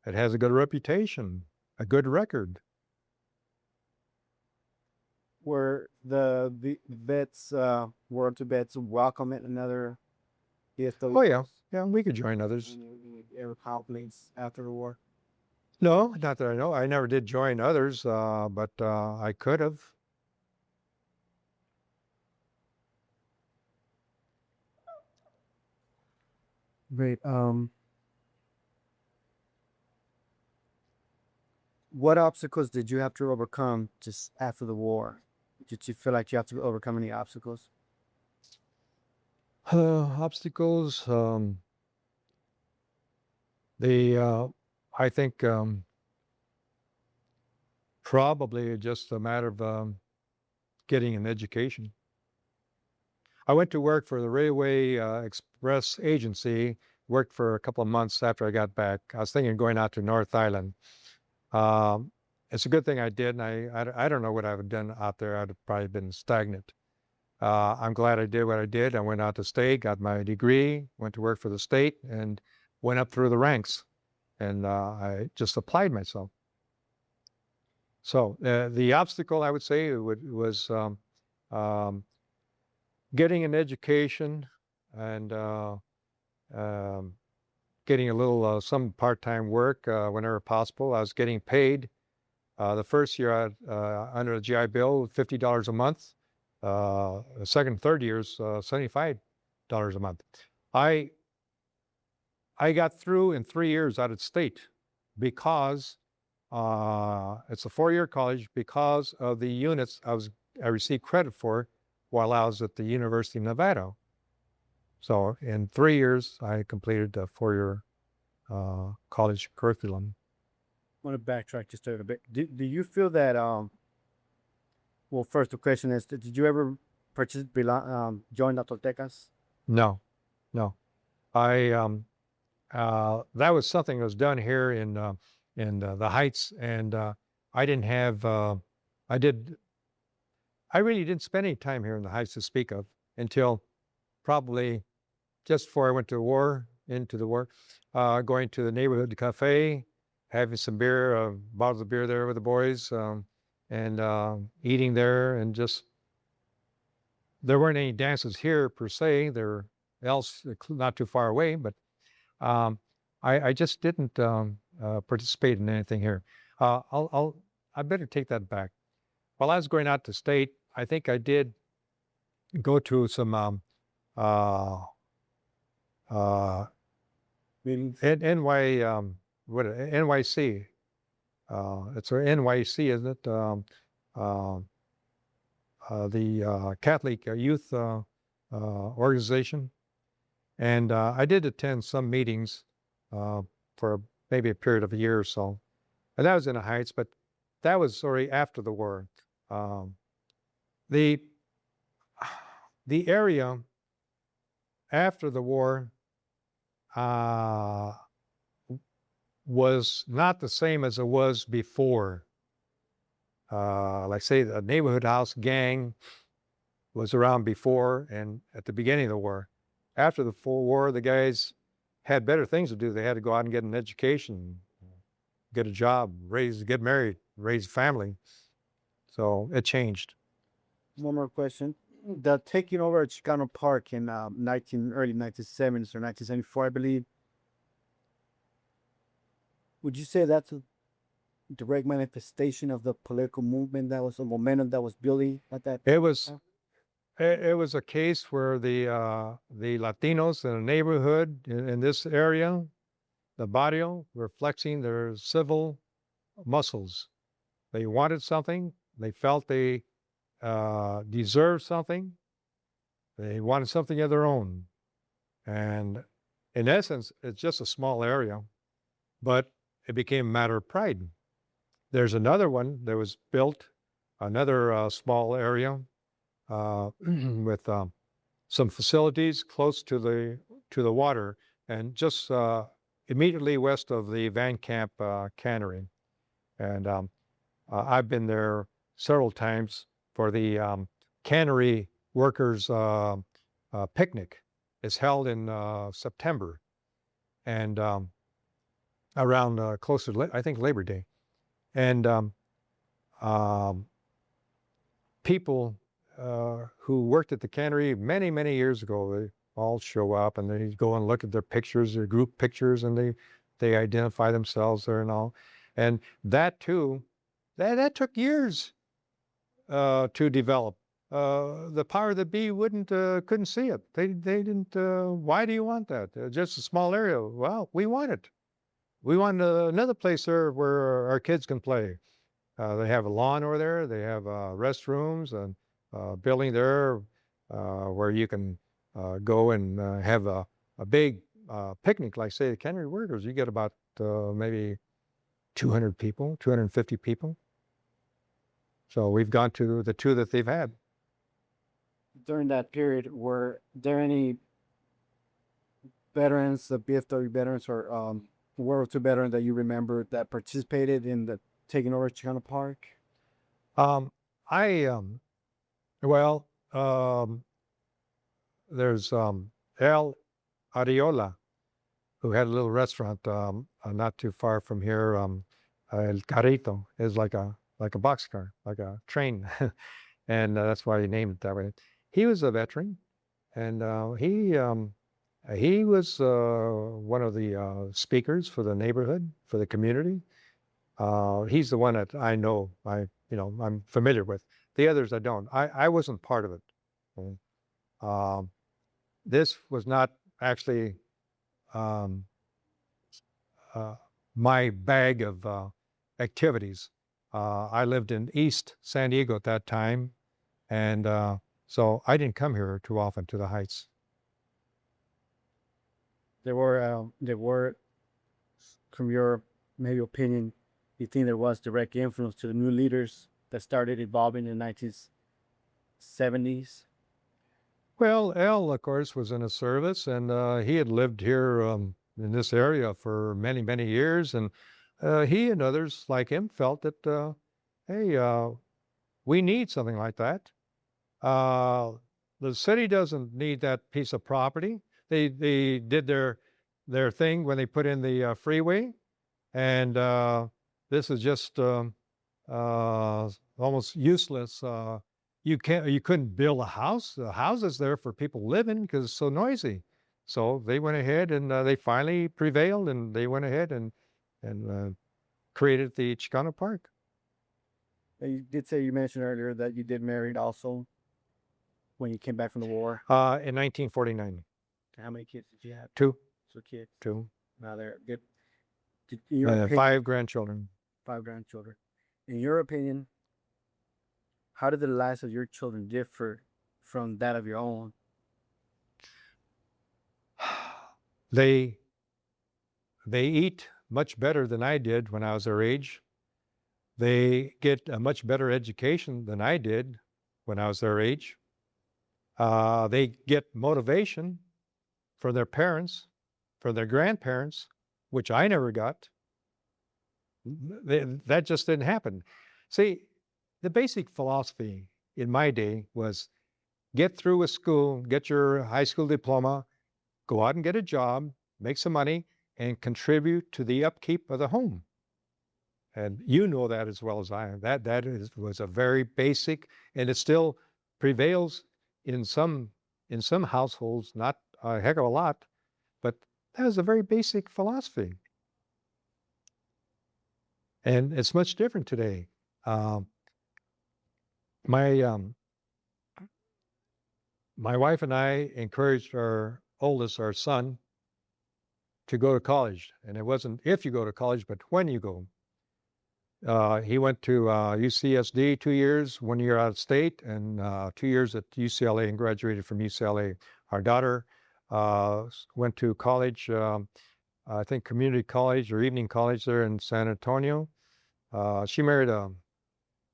It has a good reputation, a good record. Were the vets, world to vets welcome at another BFW? Oh yeah, we could join others. Ever conflicts after the war? No, not that I know. I never did join others, but I could have. Great. What obstacles did you have to overcome just after the war? Did you feel like you have to overcome any obstacles? Obstacles. I think probably just a matter of getting an education. I went to work for the Railway Express Agency, worked for a couple of months after I got back. I was thinking of going out to North Island. It's a good thing I did, and I don't know what I would have done out there. I'd have probably been stagnant. I'm glad I did what I did. I went out to state, got my degree, went to work for the state, and went up through the ranks. And I just applied myself. So the obstacle, I would say, was getting an education and getting a little some part-time work whenever possible. I was getting paid. The first year under the GI Bill, $50 a month. The second, third years, $75 a month. I got through in 3 years out of state because it's a 4-year college because of the units I received credit for while I was at the University of Nevada. So in 3 years, I completed a 4-year college curriculum. I want to backtrack just a little bit. Do you feel that well, first the question is, did you ever join the Toltecas? No. I that was something that was done here in the Heights, and I didn't have I really didn't spend any time here in the Heights to speak of until probably just before I went to into the war, going to the neighborhood cafe, having some beer, bottles of beer there with the boys, and eating there, and just there weren't any dances here per se. There were else not too far away, but I just didn't participate in anything here. I better take that back. While I was going out to state, I think I did go to some NYC. It's our NYC, isn't it? The Catholic Youth Organization. And I did attend some meetings for maybe a period of a year or so. And that was in the Heights, but that was sorry after the war. Um, the the area after the war uh, was not the same as it was before. Like say the neighborhood house gang was around before and at the beginning of the war. After the war, the guys had better things to do. They had to go out and get an education, get a job, get married, raise a family. So it changed. One more question. The taking over at Chicano Park in early 1970s or 1974, I believe. Would you say that's a direct manifestation of the political movement that was a momentum that was building at that It was time? it was a case where the Latinos in the neighborhood in this area, the barrio, were flexing their civil muscles. They wanted something. They felt they deserved something. They wanted something of their own. And in essence, it's just a small area, but it became a matter of pride. There's another one that was built, another small area with some facilities close to the water, and just immediately west of the Van Camp cannery. And I've been there several times for the cannery workers picnic. It's held in September and around closer to, I think, Labor Day. And um, people who worked at the cannery many, many years ago, they all show up and they go and look at their pictures, their group pictures, and they identify themselves there and all. And that too, that took years to develop. The power that be couldn't see it. They didn't. Why do you want that? Just a small area. Well, we want it. We want another place there where our kids can play. They have a lawn over there. They have restrooms and building there where you can go and have a big picnic, like say the cannery workers. You get about maybe 200 people, 250 people. So we've gone to the two that they've had. During that period, were there any veterans, the BFW veterans or World War II veterans that you remember that participated in the taking over Chicano Park? Um, I well, there's El Ariola, who had a little restaurant not too far from here. El Carrito is like a boxcar, like a train, and that's why he named it that way. He was a veteran, and he was one of the speakers for the neighborhood, for the community. He's the one that I know. I'm familiar with. The others I don't. I wasn't part of it. Um, this was not actually um, uh, my bag of activities. I lived in East San Diego at that time, and so I didn't come here too often to the Heights. There were, from your maybe opinion, you think there was direct influence to the new leaders that started evolving in the 1970s? Well, Al, of course, was in the service, and he had lived here in this area for many, many years. And he and others like him felt that, hey, we need something like that. Uh, the city doesn't need that piece of property. They did their thing when they put in the freeway, and this is just almost useless. You couldn't build a house. The house is there for people living because it's so noisy. So they went ahead and they finally prevailed, and they went ahead and created the Chicano Park. You did say you mentioned earlier that you did married also when you came back from the war. In 1949. How many kids did you have? Two. Two kids. Two. Now they're good. In your opinion, 5 grandchildren. 5 grandchildren. In your opinion, how did the lives of your children differ from that of your own? They eat much better than I did when I was their age. They get a much better education than I did when I was their age. They get motivation from their parents, from their grandparents, which I never got. That just didn't happen. See, the basic philosophy in my day was get through with school, get your high school diploma, go out and get a job, make some money, and contribute to the upkeep of the home. And you know that as well as I. Was a very basic, and it still prevails in some households, not a heck of a lot, but that was a very basic philosophy. And it's much different today. My my wife and I encouraged our oldest, our son, to go to college. And it wasn't if you go to college, but when you go. He went to UCSD 2 years, 1 year out of state, and 2 years at UCLA and graduated from UCLA. Our daughter went to college, I think community college or evening college there in San Antonio. She married a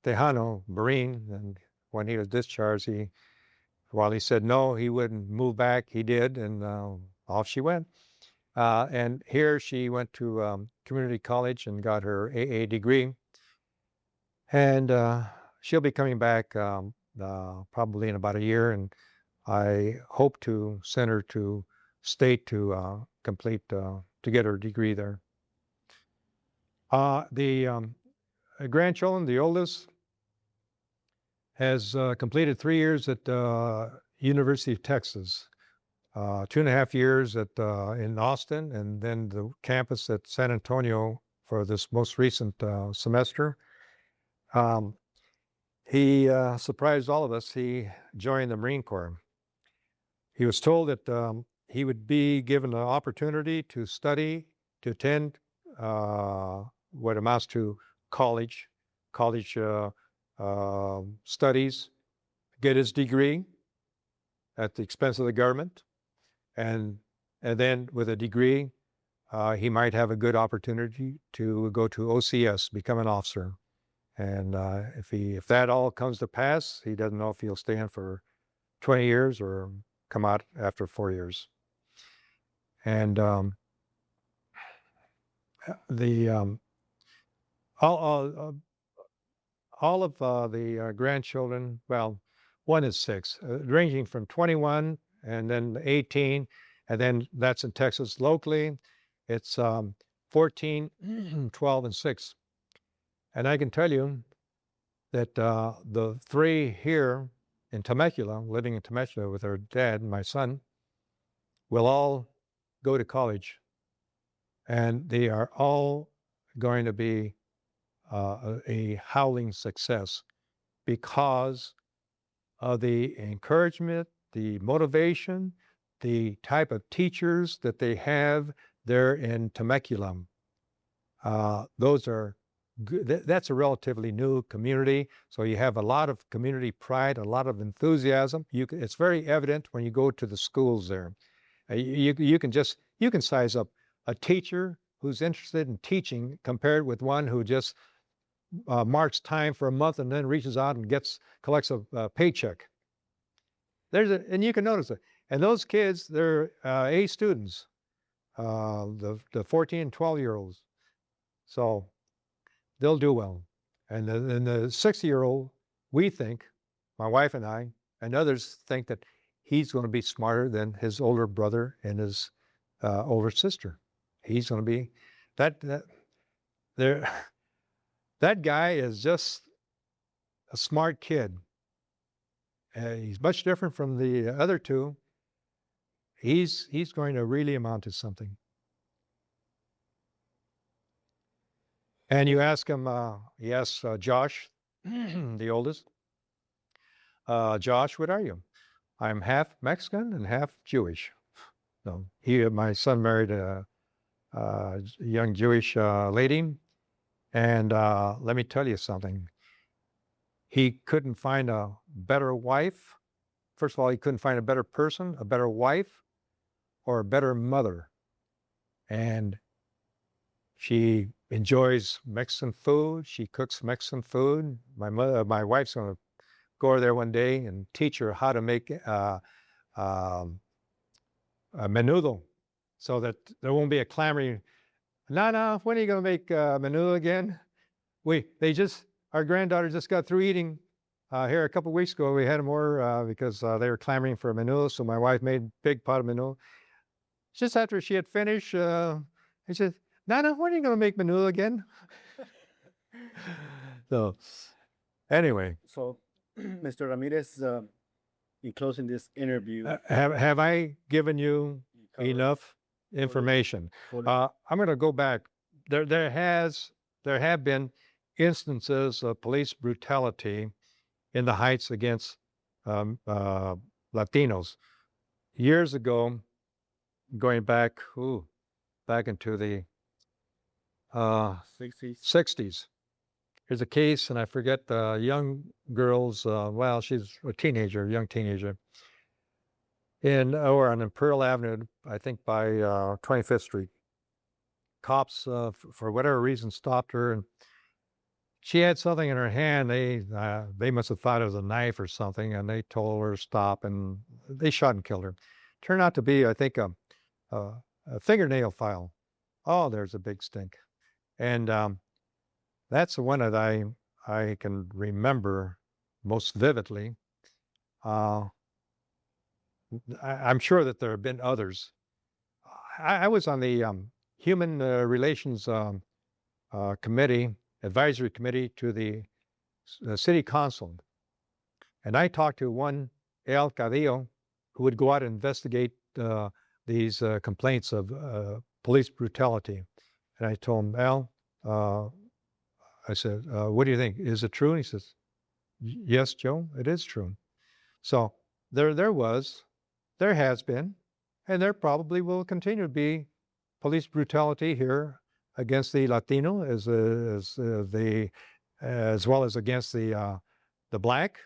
Tejano Marine, and when he was discharged, while he said no, he wouldn't move back, he did, and off she went. And here she went to community college and got her AA degree. And she'll be coming back probably in about a year. And I hope to send her to state to complete, to get her degree there. The grandchildren, the oldest, has completed 3 years at University of Texas. 2.5 years at in Austin, and then the campus at San Antonio for this most recent semester. He surprised all of us. He joined the Marine Corps. He was told that he would be given the opportunity to study, to attend what amounts to college studies, get his degree at the expense of the government. And then with a degree, he might have a good opportunity to go to OCS, become an officer. And if that all comes to pass, he doesn't know if he'll stay in for 20 years or come out after 4 years. And all of the grandchildren, well, one is 6, ranging from 21 and then 18, and then that's in Texas. Locally, it's 14, 12, and 6. And I can tell you that the 3 here in Temecula, living in Temecula with our dad and my son, will all go to college. And they are all going to be a howling success because of the encouragement, the motivation, the type of teachers that they have there in Temecula. Those are good. That's a relatively new community, so you have a lot of community pride, a lot of enthusiasm. It's very evident when you go to the schools there. You can size up a teacher who's interested in teaching compared with one who just marks time for a month and then reaches out and collects a paycheck. And you can notice it. And those kids, they're A students, the 14 and 12-year-olds. So they'll do well. And the 6-year-old, we think, my wife and I, and others think that he's going to be smarter than his older brother and his older sister. He's going to be that guy is just a smart kid. He's much different from the other two. He's going to really amount to something. And you ask him, yes, Josh, the oldest, Josh, what are you? I'm half Mexican and half Jewish. So my son married a young Jewish lady, and let me tell you something. He couldn't find a better wife. First of all, he couldn't find a better person, a better wife, or a better mother. And she enjoys Mexican food. She cooks Mexican food. My wife's going to go over there one day and teach her how to make um, a menudo, so that there won't be a clamoring. Nana, when are you going to make menudo again? Our granddaughter just got through eating here a couple weeks ago. We had more because they were clamoring for a menudo. So my wife made a big pot of menudo. Just after she had finished, I said, Nana, when are you going to make menudo again? So anyway, So, Mr. Ramirez, in closing this interview, have I given you you covered enough fully- information? fully- I'm going to go back. There have been instances of police brutality in the Heights against Latinos. Years ago, going back into the 60s. 60s. There's a case, and I forget the young girl's. Well, she's a teenager, young teenager, on Imperial Avenue, I think by 25th Street. Cops, for whatever reason, stopped her, and she had something in her hand. They must have thought it was a knife or something, and they told her to stop, and they shot and killed her. Turned out to be, I think, a fingernail file. Oh, there's a big stink. And that's the one that I can remember most vividly. I'm sure that there have been others. I was on the Human Relations Committee, Advisory Committee to the City Council. And I talked to one El Cadillo who would go out and investigate these complaints of police brutality. And I told him, Al, I said, what do you think? Is it true? And he says, yes, Joe, it is true. So there has been, and there probably will continue to be police brutality here against the Latino as well as against the black,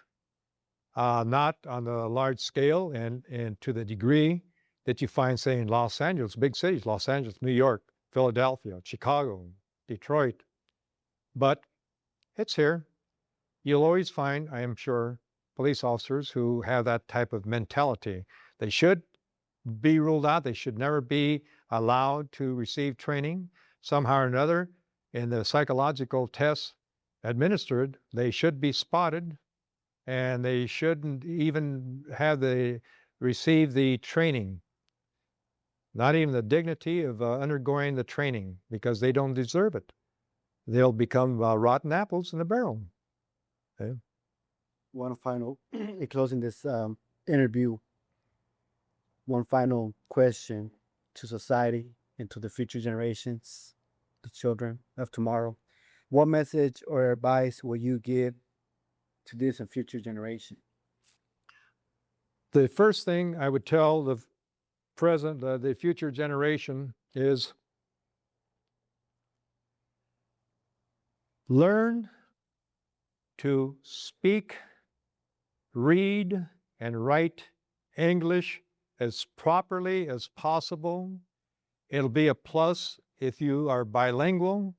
not on a large scale and to the degree that you find, say, in Los Angeles, big cities, Los Angeles, New York, Philadelphia, Chicago, Detroit. But it's here. You'll always find, I am sure, police officers who have that type of mentality. They should be ruled out. They should never be allowed to receive training somehow or another. In the psychological tests administered, they should be spotted, and they shouldn't even receive the training, not even the dignity of undergoing the training, because they don't deserve it. They'll become rotten apples in a barrel. Okay? One final, in closing this interview, one final question to society and to the future generations, the children of tomorrow. What message or advice will you give to this and future generation? The first thing I would tell the future generation is learn to speak, read, and write English as properly as possible. It'll be a plus if you are bilingual,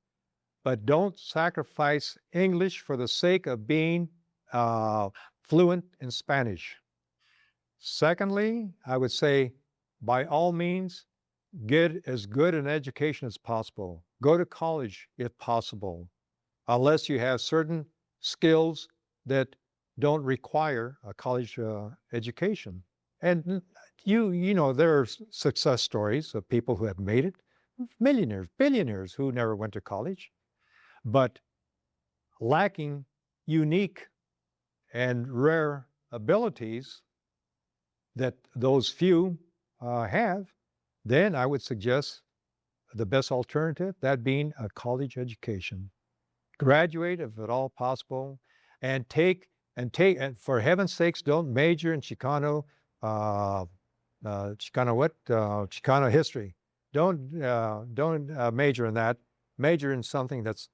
but don't sacrifice English for the sake of being fluent in Spanish. Secondly, I would say, by all means, get as good an education as possible. Go to college if possible, unless you have certain skills that don't require a college education. And you know, there are success stories of people who have made it, millionaires, billionaires who never went to college, but lacking unique and rare abilities that those few have, then I would suggest the best alternative, that being a college education. Graduate if at all possible, and for heaven's sakes, don't major in Chicano history. Don't major in that. Major in something that's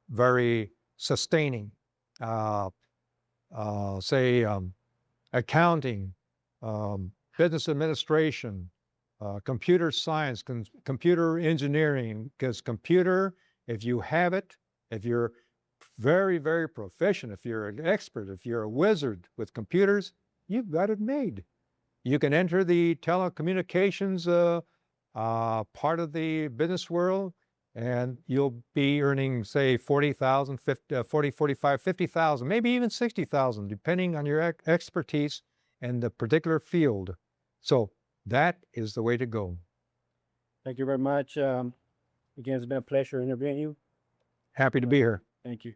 very sustaining. Say accounting, business administration, computer science, computer engineering, because computer If you have it, if you're very, very proficient, if you're an expert, if you're a wizard with computers, you've got it made. You can enter the telecommunications part of the business world, and you'll be earning, say, 40,000, 40, 45, 50,000, maybe even 60,000, depending on your expertise and the particular field. So that is the way to go. Thank you very much. Again, it's been a pleasure interviewing you. Happy to be here. Thank you.